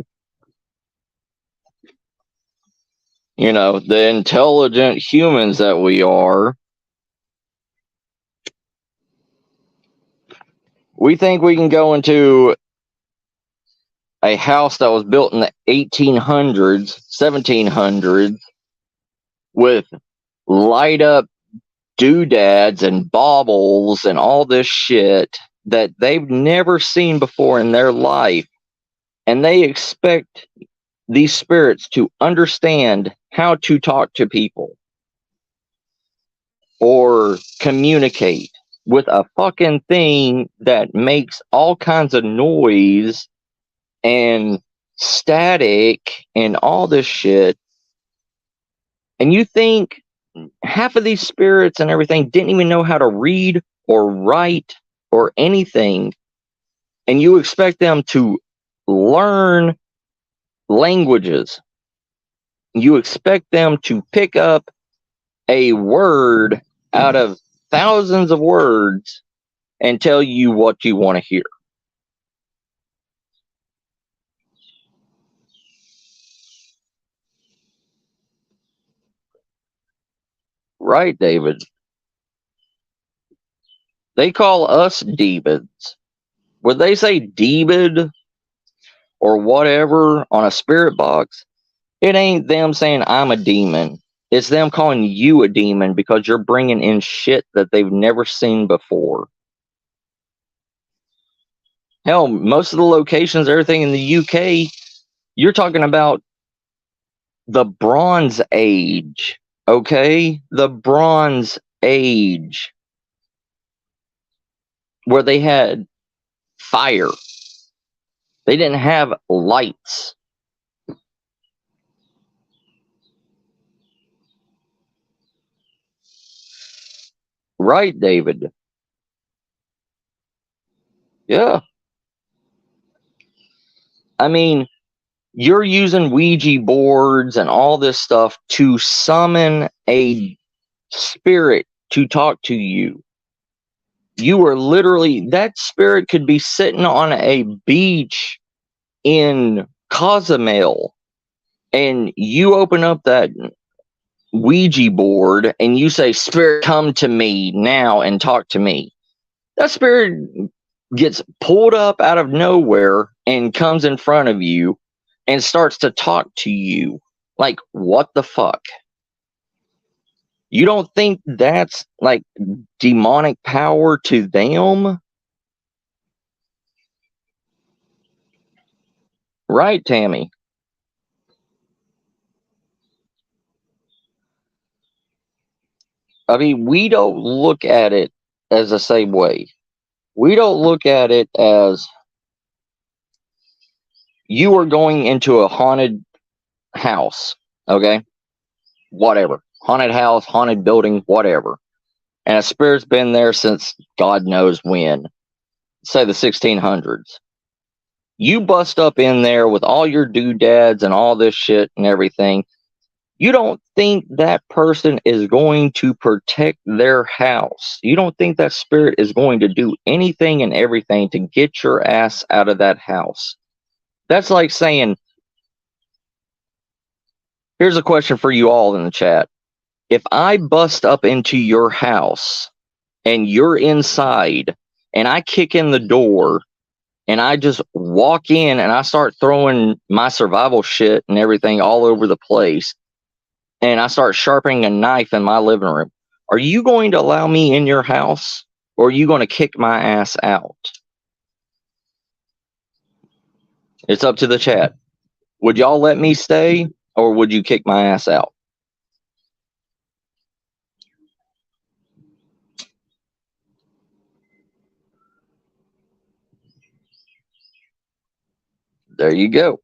the intelligent humans that we are, we think we can go into a house that was built in the 1800s, 1700s with light up doodads and baubles and all this shit that they've never seen before in their life. And they expect these spirits to understand how to talk to people or communicate with a fucking thing that makes all kinds of noise and static and all this shit. And you think half of these spirits and everything didn't even know how to read or write or anything, and you expect them to learn languages. You expect them to pick up a word out of thousands of words and tell you what you want to hear. Right, David? They call us demons. Would they say demon or whatever on a spirit box? It ain't them saying I'm a demon. It's them calling you a demon because you're bringing in shit that they've never seen before. Hell, most of the locations, everything in the UK, you're talking about the Bronze Age, okay? The Bronze Age, where they had fire. They didn't have lights. Right, David? Yeah. I mean, you're using Ouija boards and all this stuff to summon a spirit to talk to you. You are literally, that spirit could be sitting on a beach in Cozumel, and you open up that Ouija board and you say, "Spirit, come to me now and talk to me." That spirit gets pulled up out of nowhere and comes in front of you and starts to talk to you. Like, what the fuck? You don't think that's like demonic power to them? Right, Tammy? I mean, we don't look at it as the same way. We don't look at it as you are going into a haunted house, okay? Whatever. Haunted house, haunted building, whatever. And a spirit's been there since God knows when. Say the 1600s. You bust up in there with all your doodads and all this shit and everything. You don't think that person is going to protect their house. You don't think that spirit is going to do anything and everything to get your ass out of that house. That's like saying, here's a question for you all in the chat. If I bust up into your house and you're inside and I kick in the door and I just walk in and I start throwing my survival shit and everything all over the place, and I start sharpening a knife in my living room, are you going to allow me in your house, or are you going to kick my ass out? It's up to the chat. Would y'all let me stay, or would you kick my ass out? There you go.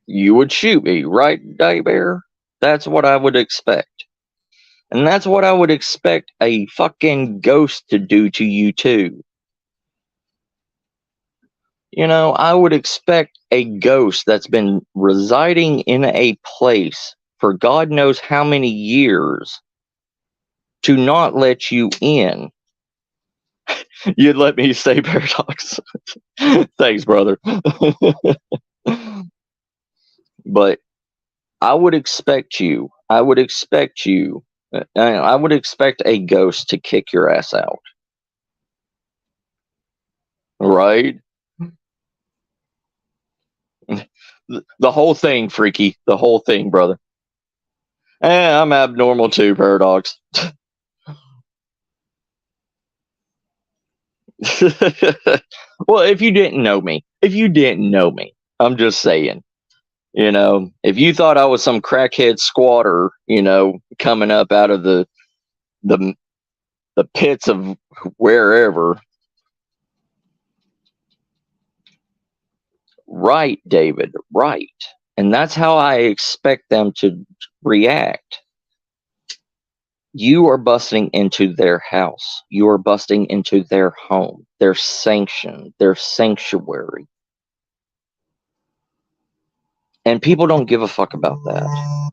You would shoot me, right, Daybear? That's what I would expect. And that's what I would expect a fucking ghost to do to you, too. You know, I would expect a ghost that's been residing in a place for God knows how many years to not let you in. You'd let me say Paradox. Thanks, brother. But I would expect you. I would expect a ghost to kick your ass out. Right? The whole thing, Freaky. The whole thing, brother. I'm abnormal too, Paradox. Well, if you didn't know me, I'm just saying, you know, if you thought I was some crackhead squatter, you know, coming up out of the pits of wherever. Right, David, right. And that's how I expect them to react. You are busting into their house. You are busting into their home, their sanction, their sanctuary. And people don't give a fuck about that.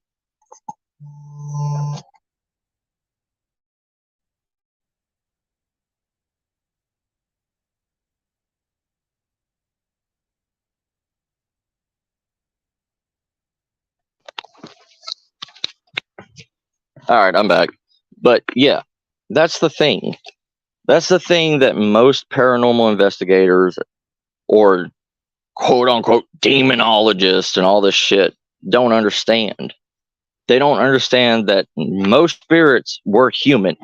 All right, I'm back. But yeah, that's the thing. That's the thing that most paranormal investigators or quote unquote demonologists and all this shit don't understand. They don't understand that most spirits were human.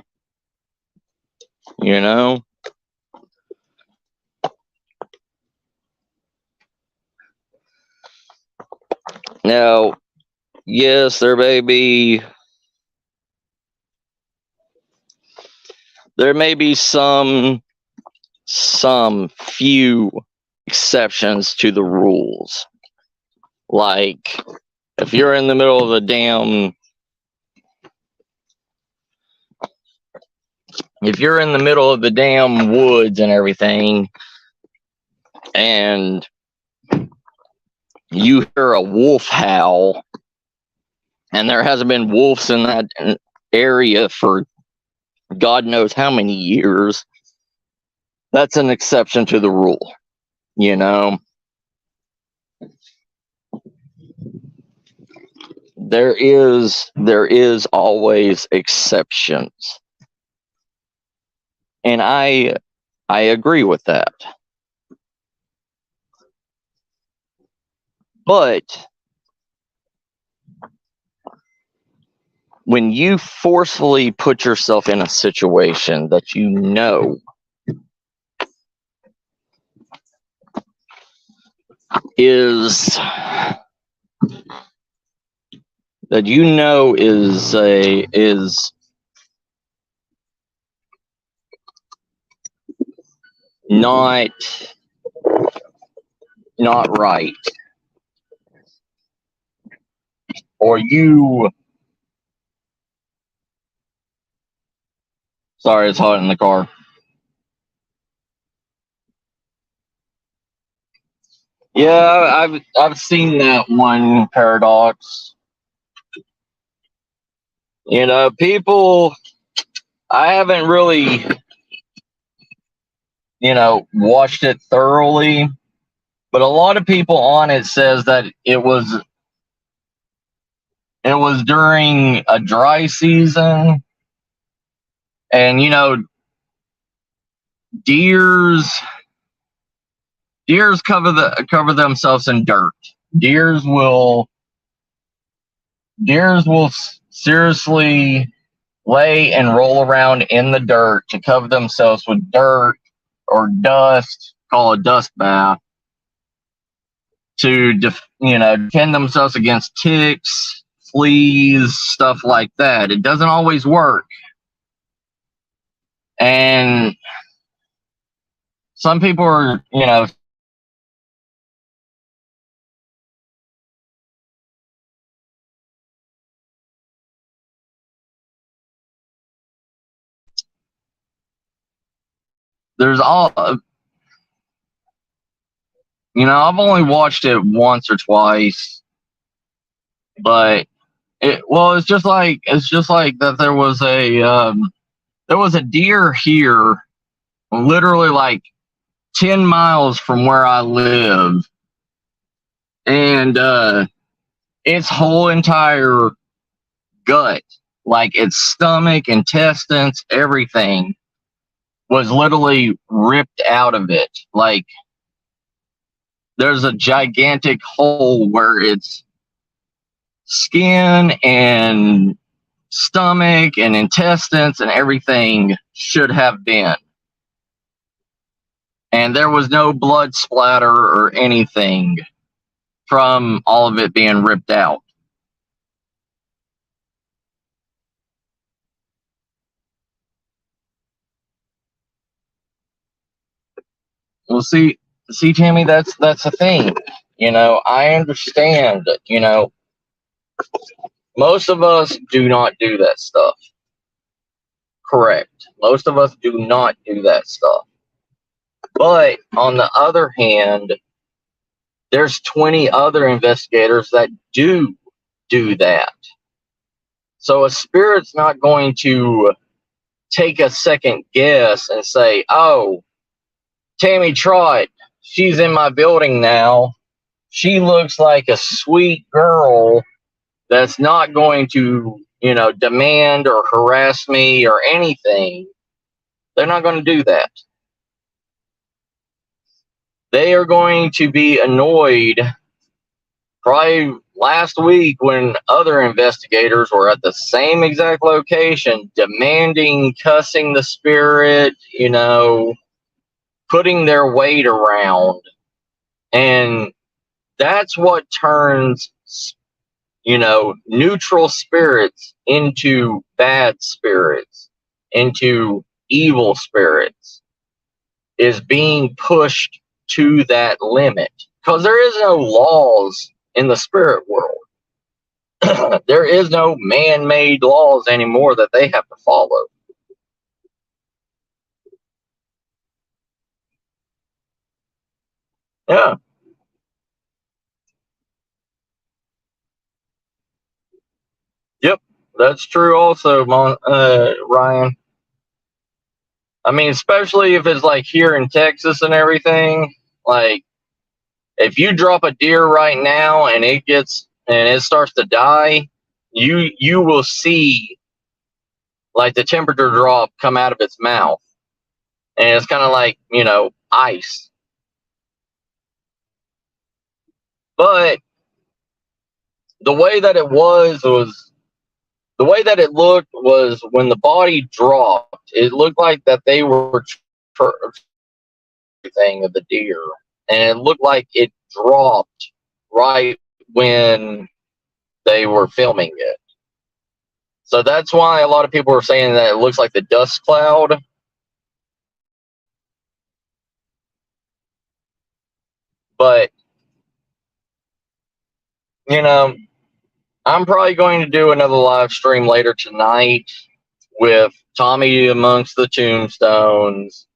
You know? Now, yes, there may be some few exceptions to the rules. Like, if you're in the middle of a damn woods and everything, and you hear a wolf howl, and there hasn't been wolves in that area for God knows how many years, that's an exception to the rule, you know? There is always exceptions. And I agree with that. But when you forcefully put yourself in a situation that you know is not right, or sorry, it's hot in the car. Yeah, I've seen that one, Paradox. You know, people, I haven't really, you know, watched it thoroughly, but a lot of people on it says that it was It was during a dry season, and deers deers cover themselves in dirt. Deers will seriously lay and roll around in the dirt to cover themselves with dirt or dust, call a dust bath, to defend themselves against ticks, fleas, stuff like that. It doesn't always work, and some people are there's all I've only watched it once or twice, but it's just like that. There was a deer here, literally like 10 miles from where I live, and its whole entire gut, like its stomach, intestines, everything, was literally ripped out of it. Like, there's a gigantic hole where its skin and stomach and intestines and everything should have been. And there was no blood splatter or anything from all of it being ripped out. Well, see, Tammy, that's the thing. I understand. Most of us do not do that stuff. Correct. Most of us do not do that stuff. But on the other hand, there's 20 other investigators that do that. So a spirit's not going to take a second guess and say, oh, Tammy Trott, she's in my building now. She looks like a sweet girl that's not going to, demand or harass me or anything. They're not going to do that. They are going to be annoyed. Probably last week when other investigators were at the same exact location, demanding, cussing the spirit, putting their weight around. And that's what turns, neutral spirits into bad spirits, into evil spirits, is being pushed to that limit. Because there is no laws in the spirit world. There is no man-made laws anymore that they have to follow. Yeah. Yep, that's true also, Ryan. I mean, especially if it's like here in Texas and everything. Like, if you drop a deer right now and it starts to die, you will see like the temperature drop come out of its mouth, and it's kind of like ice. But the way that it the way that it looked was when the body dropped, it looked like that they were everything of the deer, and it looked like it dropped right when they were filming it. So that's why a lot of people are saying that it looks like the dust cloud. But I'm probably going to do another live stream later tonight with Tommy Amongst the Tombstones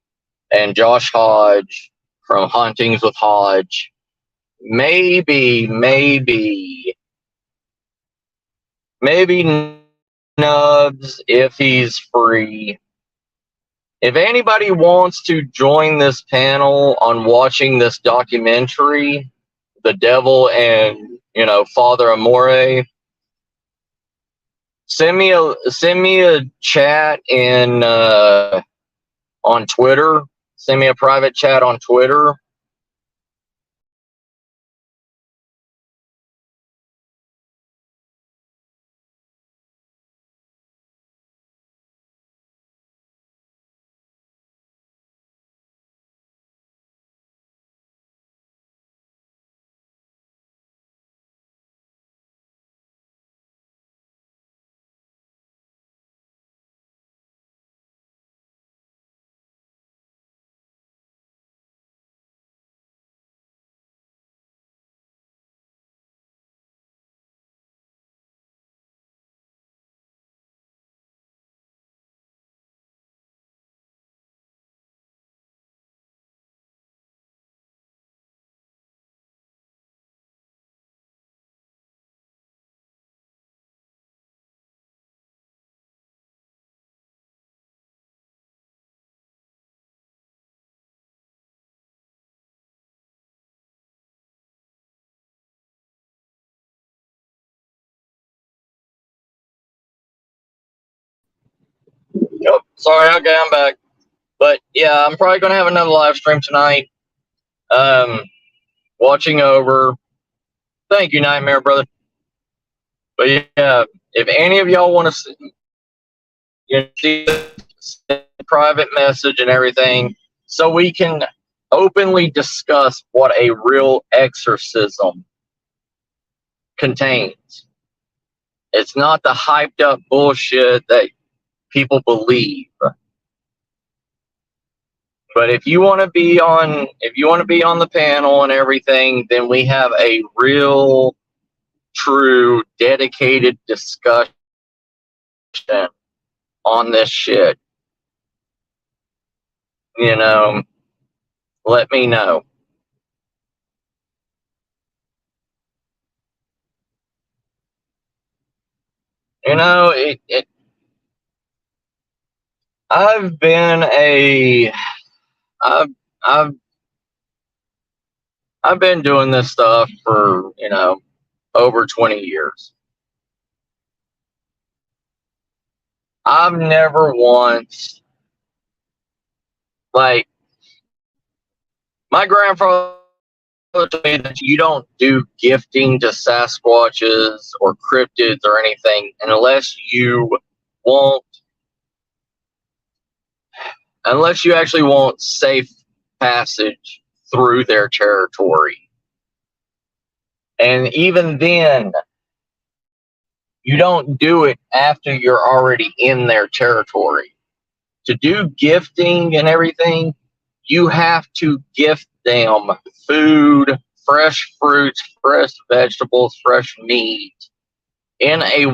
and Josh Hodge from Hauntings with Hodge. Maybe Nubs if he's free. If anybody wants to join this panel on watching this documentary, The Devil and Father Amore, Send me a chat in on Twitter. Send me a private chat on Twitter. Yep. Sorry, okay, I'm back. But yeah, I'm probably gonna have another live stream tonight. Um, watching over. Thank you, Nightmare brother. But yeah, if any of y'all want to see a private message and everything, so we can openly discuss what a real exorcism contains. It's not the hyped up bullshit that people believe. But if you want to be on the panel and everything, then we have a real, true, dedicated discussion on this shit. You know, let me know. You know, I've been a, I've, I've, I've been doing this stuff for, over 20 years. I've never once, like, my grandfather told me that you don't do gifting to Sasquatches or cryptids or anything unless you actually want safe passage through their territory. And even then, you don't do it after you're already in their territory. To do gifting and everything, you have to gift them food, fresh fruits, fresh vegetables, fresh meat in a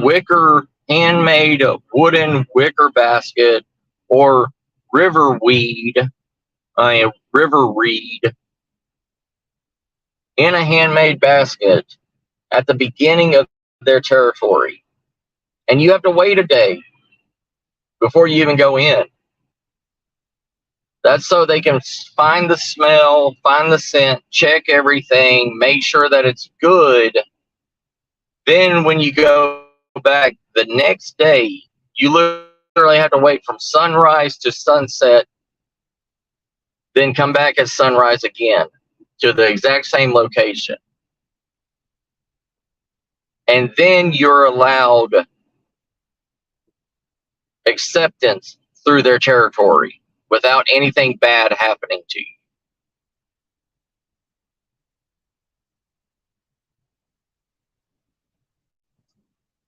handmade wooden wicker basket or river reed in a handmade basket at the beginning of their territory. And you have to wait a day before you even go in. That's so they can find the smell, find the scent, check everything, make sure that it's good. Then when you go back the next day, you literally have to wait from sunrise to sunset, then come back at sunrise again to the exact same location. And then you're allowed acceptance through their territory without anything bad happening to you.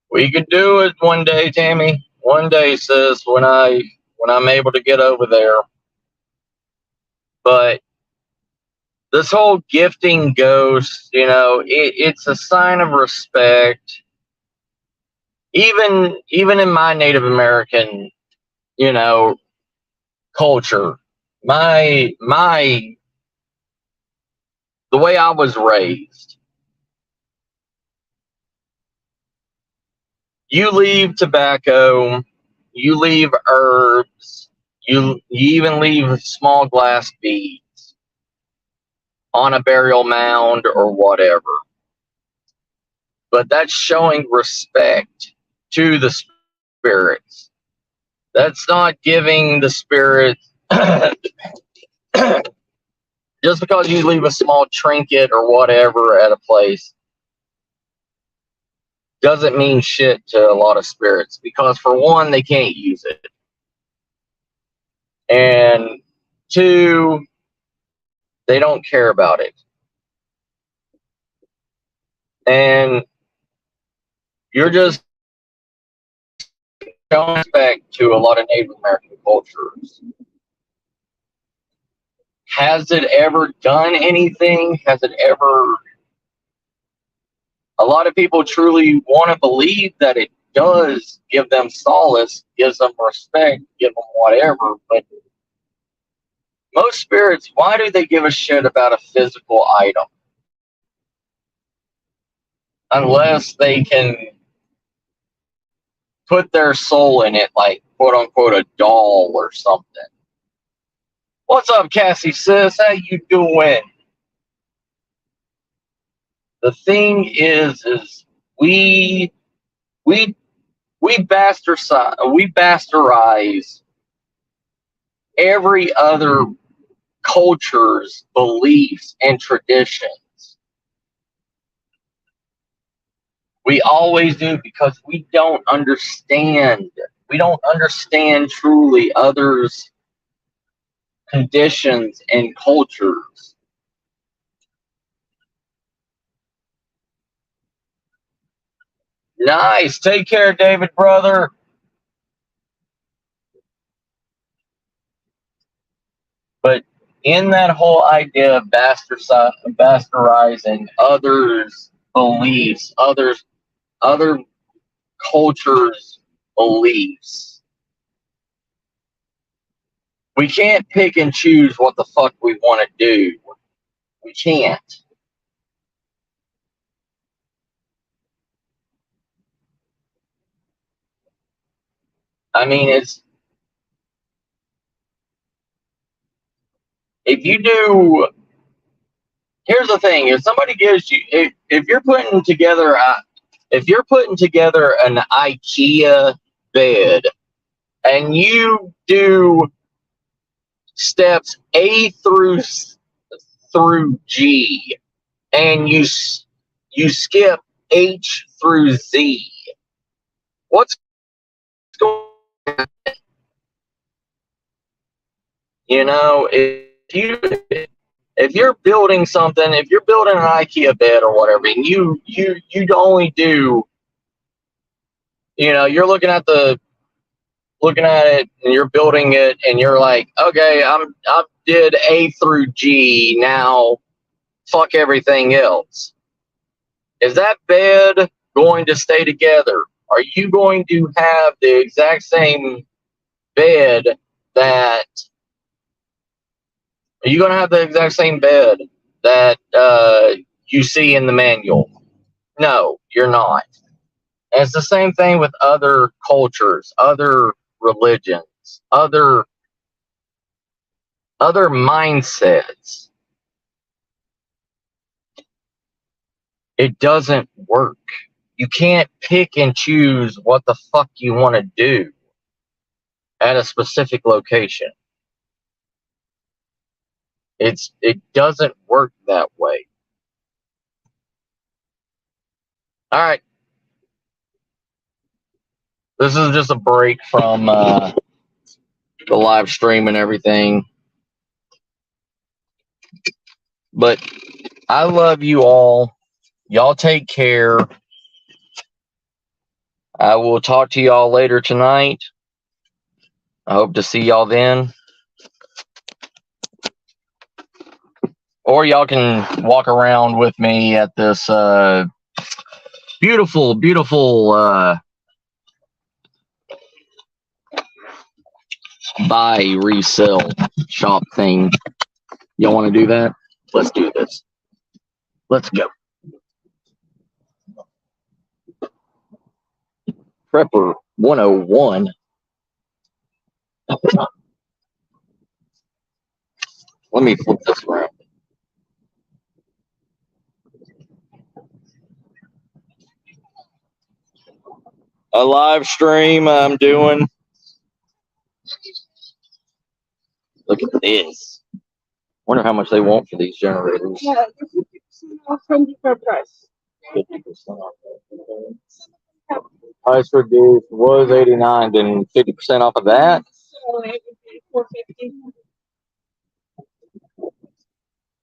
We could do it one day, Tammy. One day, sis, when I'm able to get over there. But this whole gifting ghost, it's a sign of respect. Even in my Native American, culture, the way I was raised, you leave tobacco, you leave herbs, you even leave small glass beads on a burial mound or whatever. But that's showing respect to the spirits. That's not giving the spirit. Just because you leave a small trinket or whatever at a place doesn't mean shit to a lot of spirits, because for one, they can't use it, and two, they don't care about it. And you're just showing respect to a lot of Native American cultures. Has it ever done anything? Has it ever? A lot of people truly want to believe that it does give them solace, gives them respect, give them whatever. But most spirits, why do they give a shit about a physical item? Unless they can put their soul in it, like quote unquote a doll or something. What's up, Cassie sis? How you doing? The thing is we bastardize every other culture's beliefs and traditions. We always do, because we don't understand. We don't understand truly others' conditions and cultures. Nice. Take care, David, brother. But in that whole idea of bastardizing others' beliefs, other cultures' beliefs, we can't pick and choose what the fuck we want to do. We can't. I mean, if you do. Here's the thing: if somebody gives you, if you're putting together an IKEA bed, and you do steps A through G, and you skip H through Z, what's going on? You know, if you're building something, if you're building an IKEA bed or whatever, and you only do, you're looking at it and you're building it and you're like, okay, I did A through G, now fuck everything else. Is that bed going to stay together? Are you going to have the exact same bed that Are you going to have the exact same bed that you see in the manual? No, you're not. And it's the same thing with other cultures, other religions, other mindsets. It doesn't work. You can't pick and choose what the fuck you want to do at a specific location. It doesn't work that way. All right. This is just a break from the live stream and everything. But I love you all. Y'all take care. I will talk to y'all later tonight. I hope to see y'all then. Or y'all can walk around with me at this beautiful, beautiful buy, resell shop thing. Y'all want to do that? Let's do this. Let's go. Prepper 101. Let me flip this around. a live stream I'm doing. Look at this. Wonder how much they want for these generators. Yeah, 50% off from the fair price. 50% off. Price reduced was 89, then 50% off of that. So it would be 450.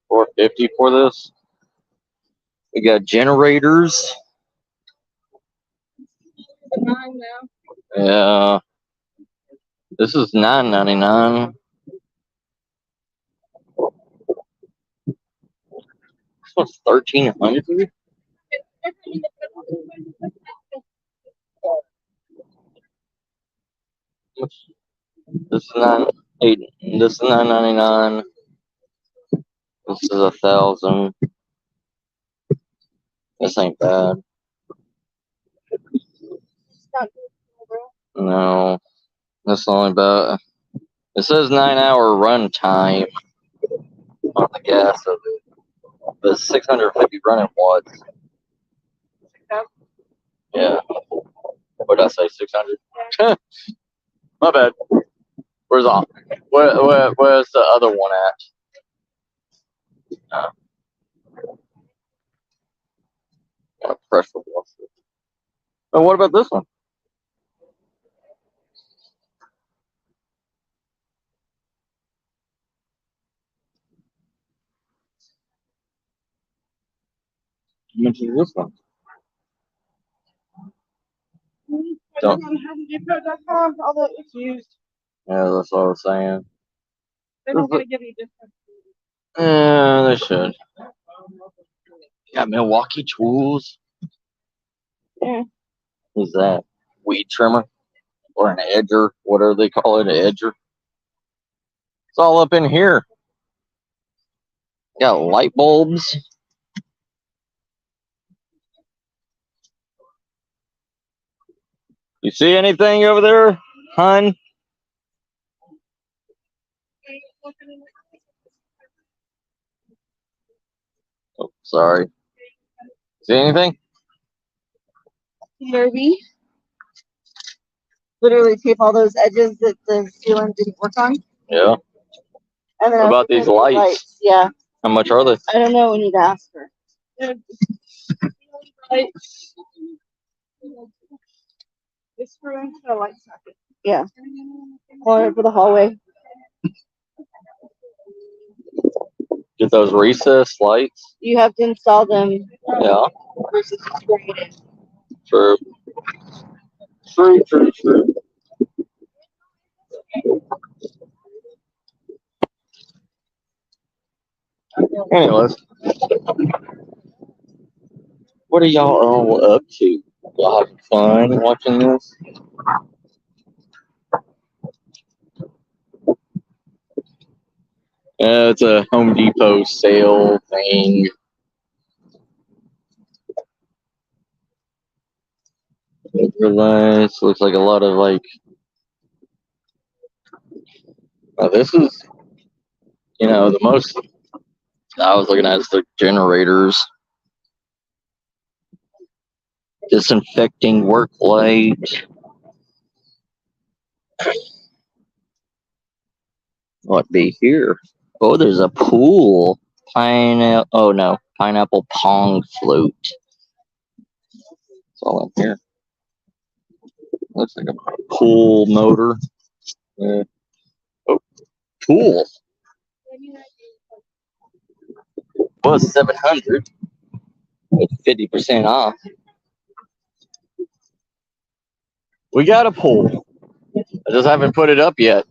450 for this. We got generators. The 9 now. Yeah. This is $9.99. This one's $1,300. This is This is $9.99. This is 1,000. This ain't bad. No, that's only about. It says 9-hour run time on the gas of it, but 650 running watts. Yeah. What did I say? 600. My bad. Where's off? Where's the other one at? Got a pressure washer. Oh, what about this one? You mentioned this one. Don't. On HomeDepot.com, although it's used. Yeah, that's what I was saying. They're not going to give you different. Yeah, they should. Got Milwaukee tools. Yeah. What's that? Weed trimmer or an edger? Whatever they call it, an edger. It's all up in here. Got light bulbs. You see anything over there, hun? Oh, sorry. See anything? Derby. Literally tape all those edges that the sealant didn't work on. Yeah. And then what about these lights? Yeah. How much are they? I don't know. We need to ask her. Lights. They screw into the light socket. Yeah. Or for the hallway. Get those recessed lights. You have to install them. Yeah. Versus spraying it. True. Anyways, what are y'all all up to? Y'all having fun watching this? It's a Home Depot sale thing. Realize looks like a lot of like. This is, the most I was looking at is the generators. Disinfecting work light. What be here? Oh, there's a pool. Pineapple pong float. It's all in here. Looks like a pool motor. Pool. Was 700 with 50% off. We got a pool. I just haven't put it up yet.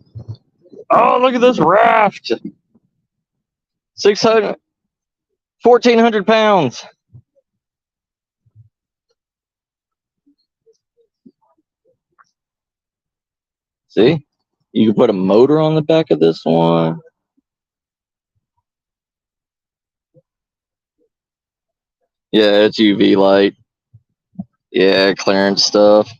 Oh, look at this raft. 1,400 pounds. See? You can put a motor on the back of this one. Yeah, it's UV light. Yeah, clearance stuff.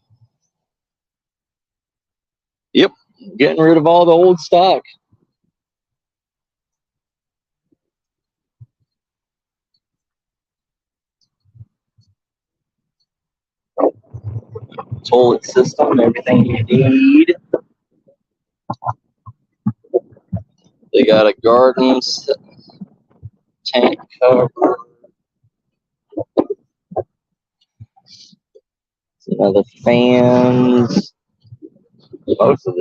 Yep, getting rid of all the old stock. toilet system, everything you need. They got a garden tank cover. The fans. Most of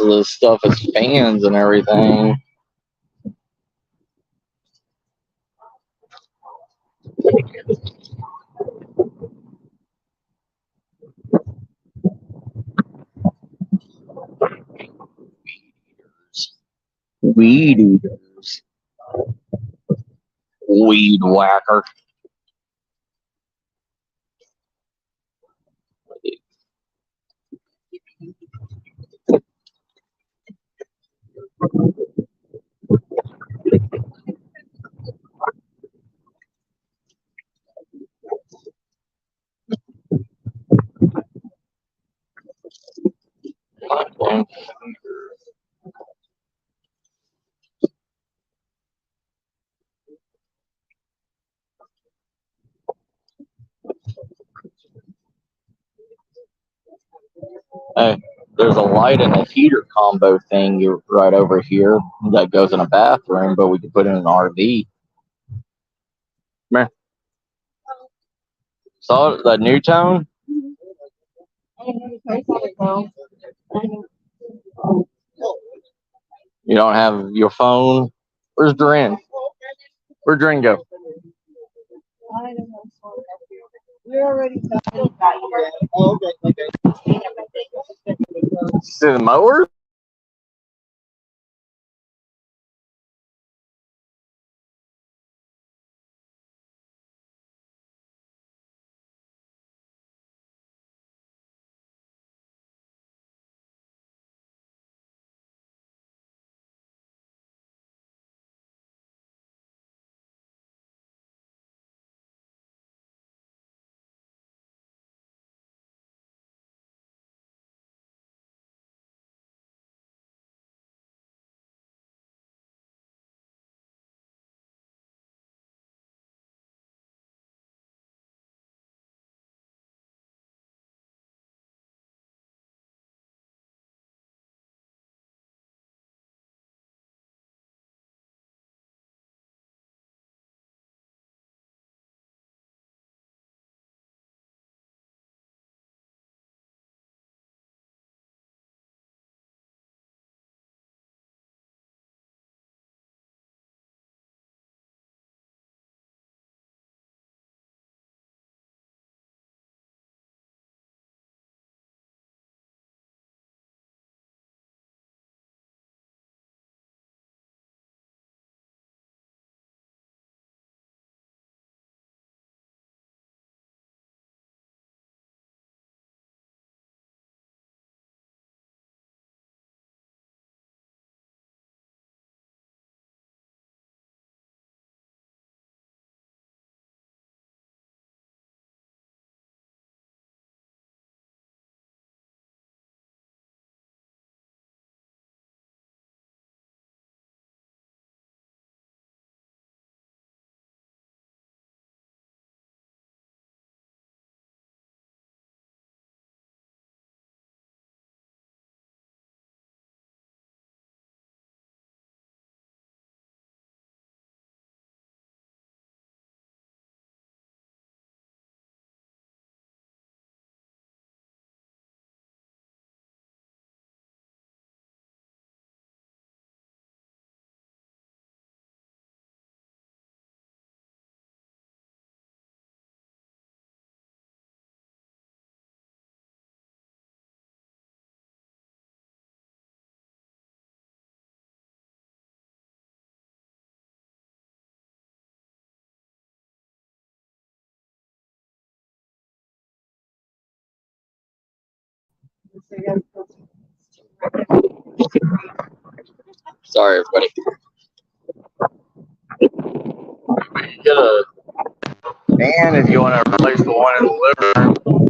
this stuff is fans and everything. Weed eaters. Weed whacker. Hey, there's a light and a heater combo thing right over here that goes in a bathroom, but we could put in an RV. Come here. Saw the new tone? You don't have your phone? Where's Duran? Where'd Duran go? We already got See the mower? Sorry, everybody. Get a fan if you want to replace the one in the living room.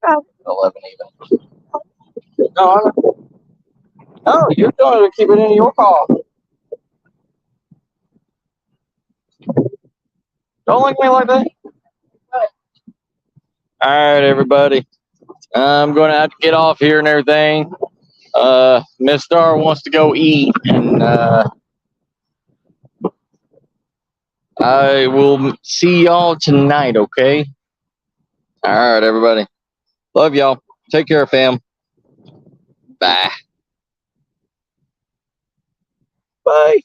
Oh. 11 even. No, no, you're going to keep it in your car. Don't look at me like that. All right, everybody. I'm going to have to get off here and everything. Miss Star wants to go eat, and I will see y'all tonight, okay? All right, everybody. Love y'all. Take care, fam. Bye. Bye.